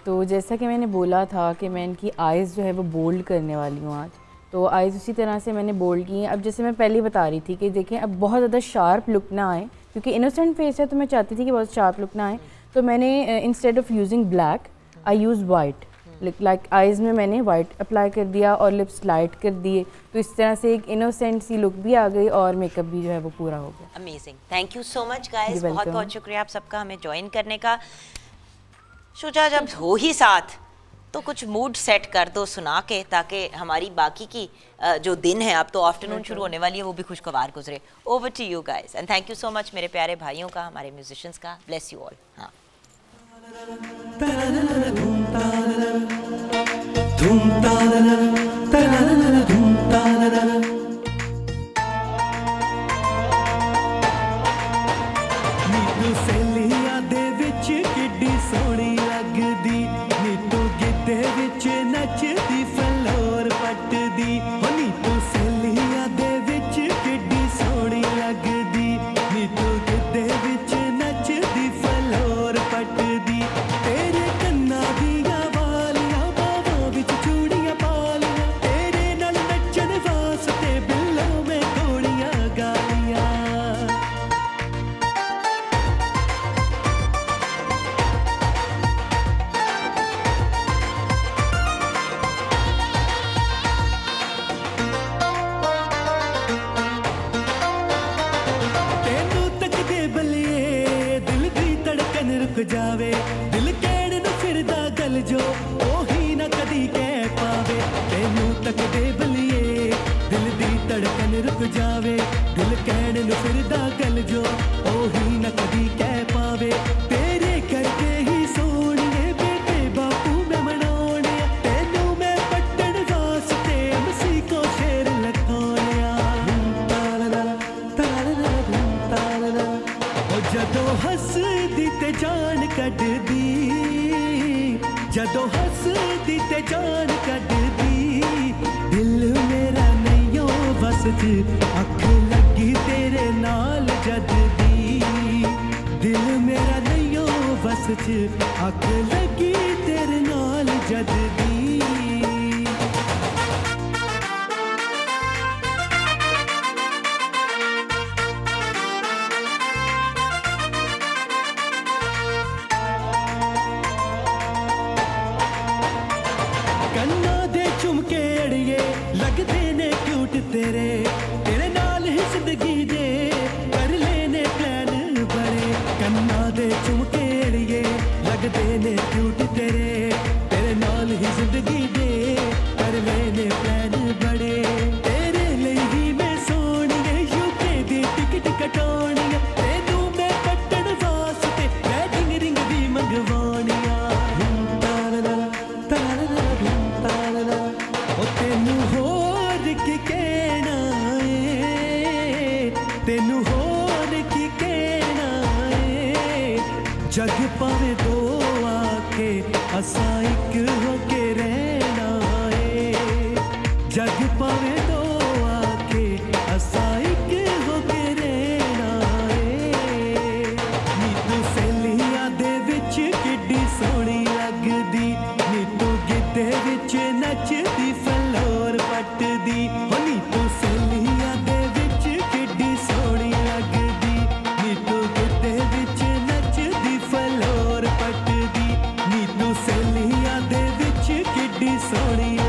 तो जैसा कि मैंने बोला था कि मैं इनकी आइज़ जो है वो बोल्ड करने वाली हूँ आज, तो आइज़ उसी तरह से मैंने बोल्ड की हैं। अब जैसे मैं पहले बता रही थी कि देखें अब बहुत ज़्यादा शार्प लुक ना आए, क्योंकि इनोसेंट फेस है तो मैं चाहती थी कि बहुत शार्प लुक ना आए। तो मैंने instead of using black I use white, like eyes में मैंने वाइट अप्लाई कर दिया और लिप्स लाइट कर दिए, तो इस तरह से एक इनोसेंट सी लुक भी आ गई और मेकअप भी जो है वो पूरा हो गया। Amazing, thank you so much guys, बहुत बहुत शुक्रिया आप सबका हमें ज्वाइन करने का। शुजा, जब हो ही साथ तो कुछ मूड सेट कर दो सुना के, ताकि हमारी बाकी की जो दिन है, अब तो आफ्टरनून शुरू होने वाली है, वो भी खुशगवार गुजरे। Over to you guys and thank you so much मेरे प्यारे भाइयों का, हमारे म्यूजिशियंस का। Bless you all. हाँ, जावे दिल कहण नूं फिरदा गल जो ओही ना कदी कह पावे, तेनू तक दे बलिए दिल दी धड़कन रुक जावे, दिल कहण नूं फिरदा गल जो ओही ना कदी कह पावे। तेरे करके ही सोहणिए बेटे बापू मैं मनाउणे, तेनू मैं पट्टण वास्ते मसी को शेर लखाउणिया। जदों हसदी ते जान कड्डदी, जदों हसदी ते जान कड्डदी, दिल मेरा नहीं बस च अख लगी तेरे नाल जददी, दिल मेरा नहीं बस च अख लगी तेरे नाल जददी। कन्ना दे झुमके अड़िए लगदे ने क्यूट तेरे, तेरे नाल ही जिंदगी दे कर लेने प्लान बड़े। कन्ना दे झुमके अड़िए लगदे ने क्यूट तेरे, तेरे नाल ही जिंदगी दे कर लेने प्लान बड़े। तेरे लिए ही मैं सोहणिए यूके दी टिकट कटाउणिया, तेनू मैं पट्टण वास्ते वेडिंग रिंग भी मंगवाउणिया। तेनू होर की कहना है, तेनू होर की कहना है, जग पावे दो आके असा एक होके रहना है, जग पावे दो आके असा एक होके रहना है। नी तू सहेलियां दे विच किड्डी सोहणी लगदी, नी तू गिद्धे विच नचदी फलोर पटदी, नी तू सहेलियां दे विच किड्डी सोहणी लगदी, नी तू गिद्धे दे विच किड्डी सोहणी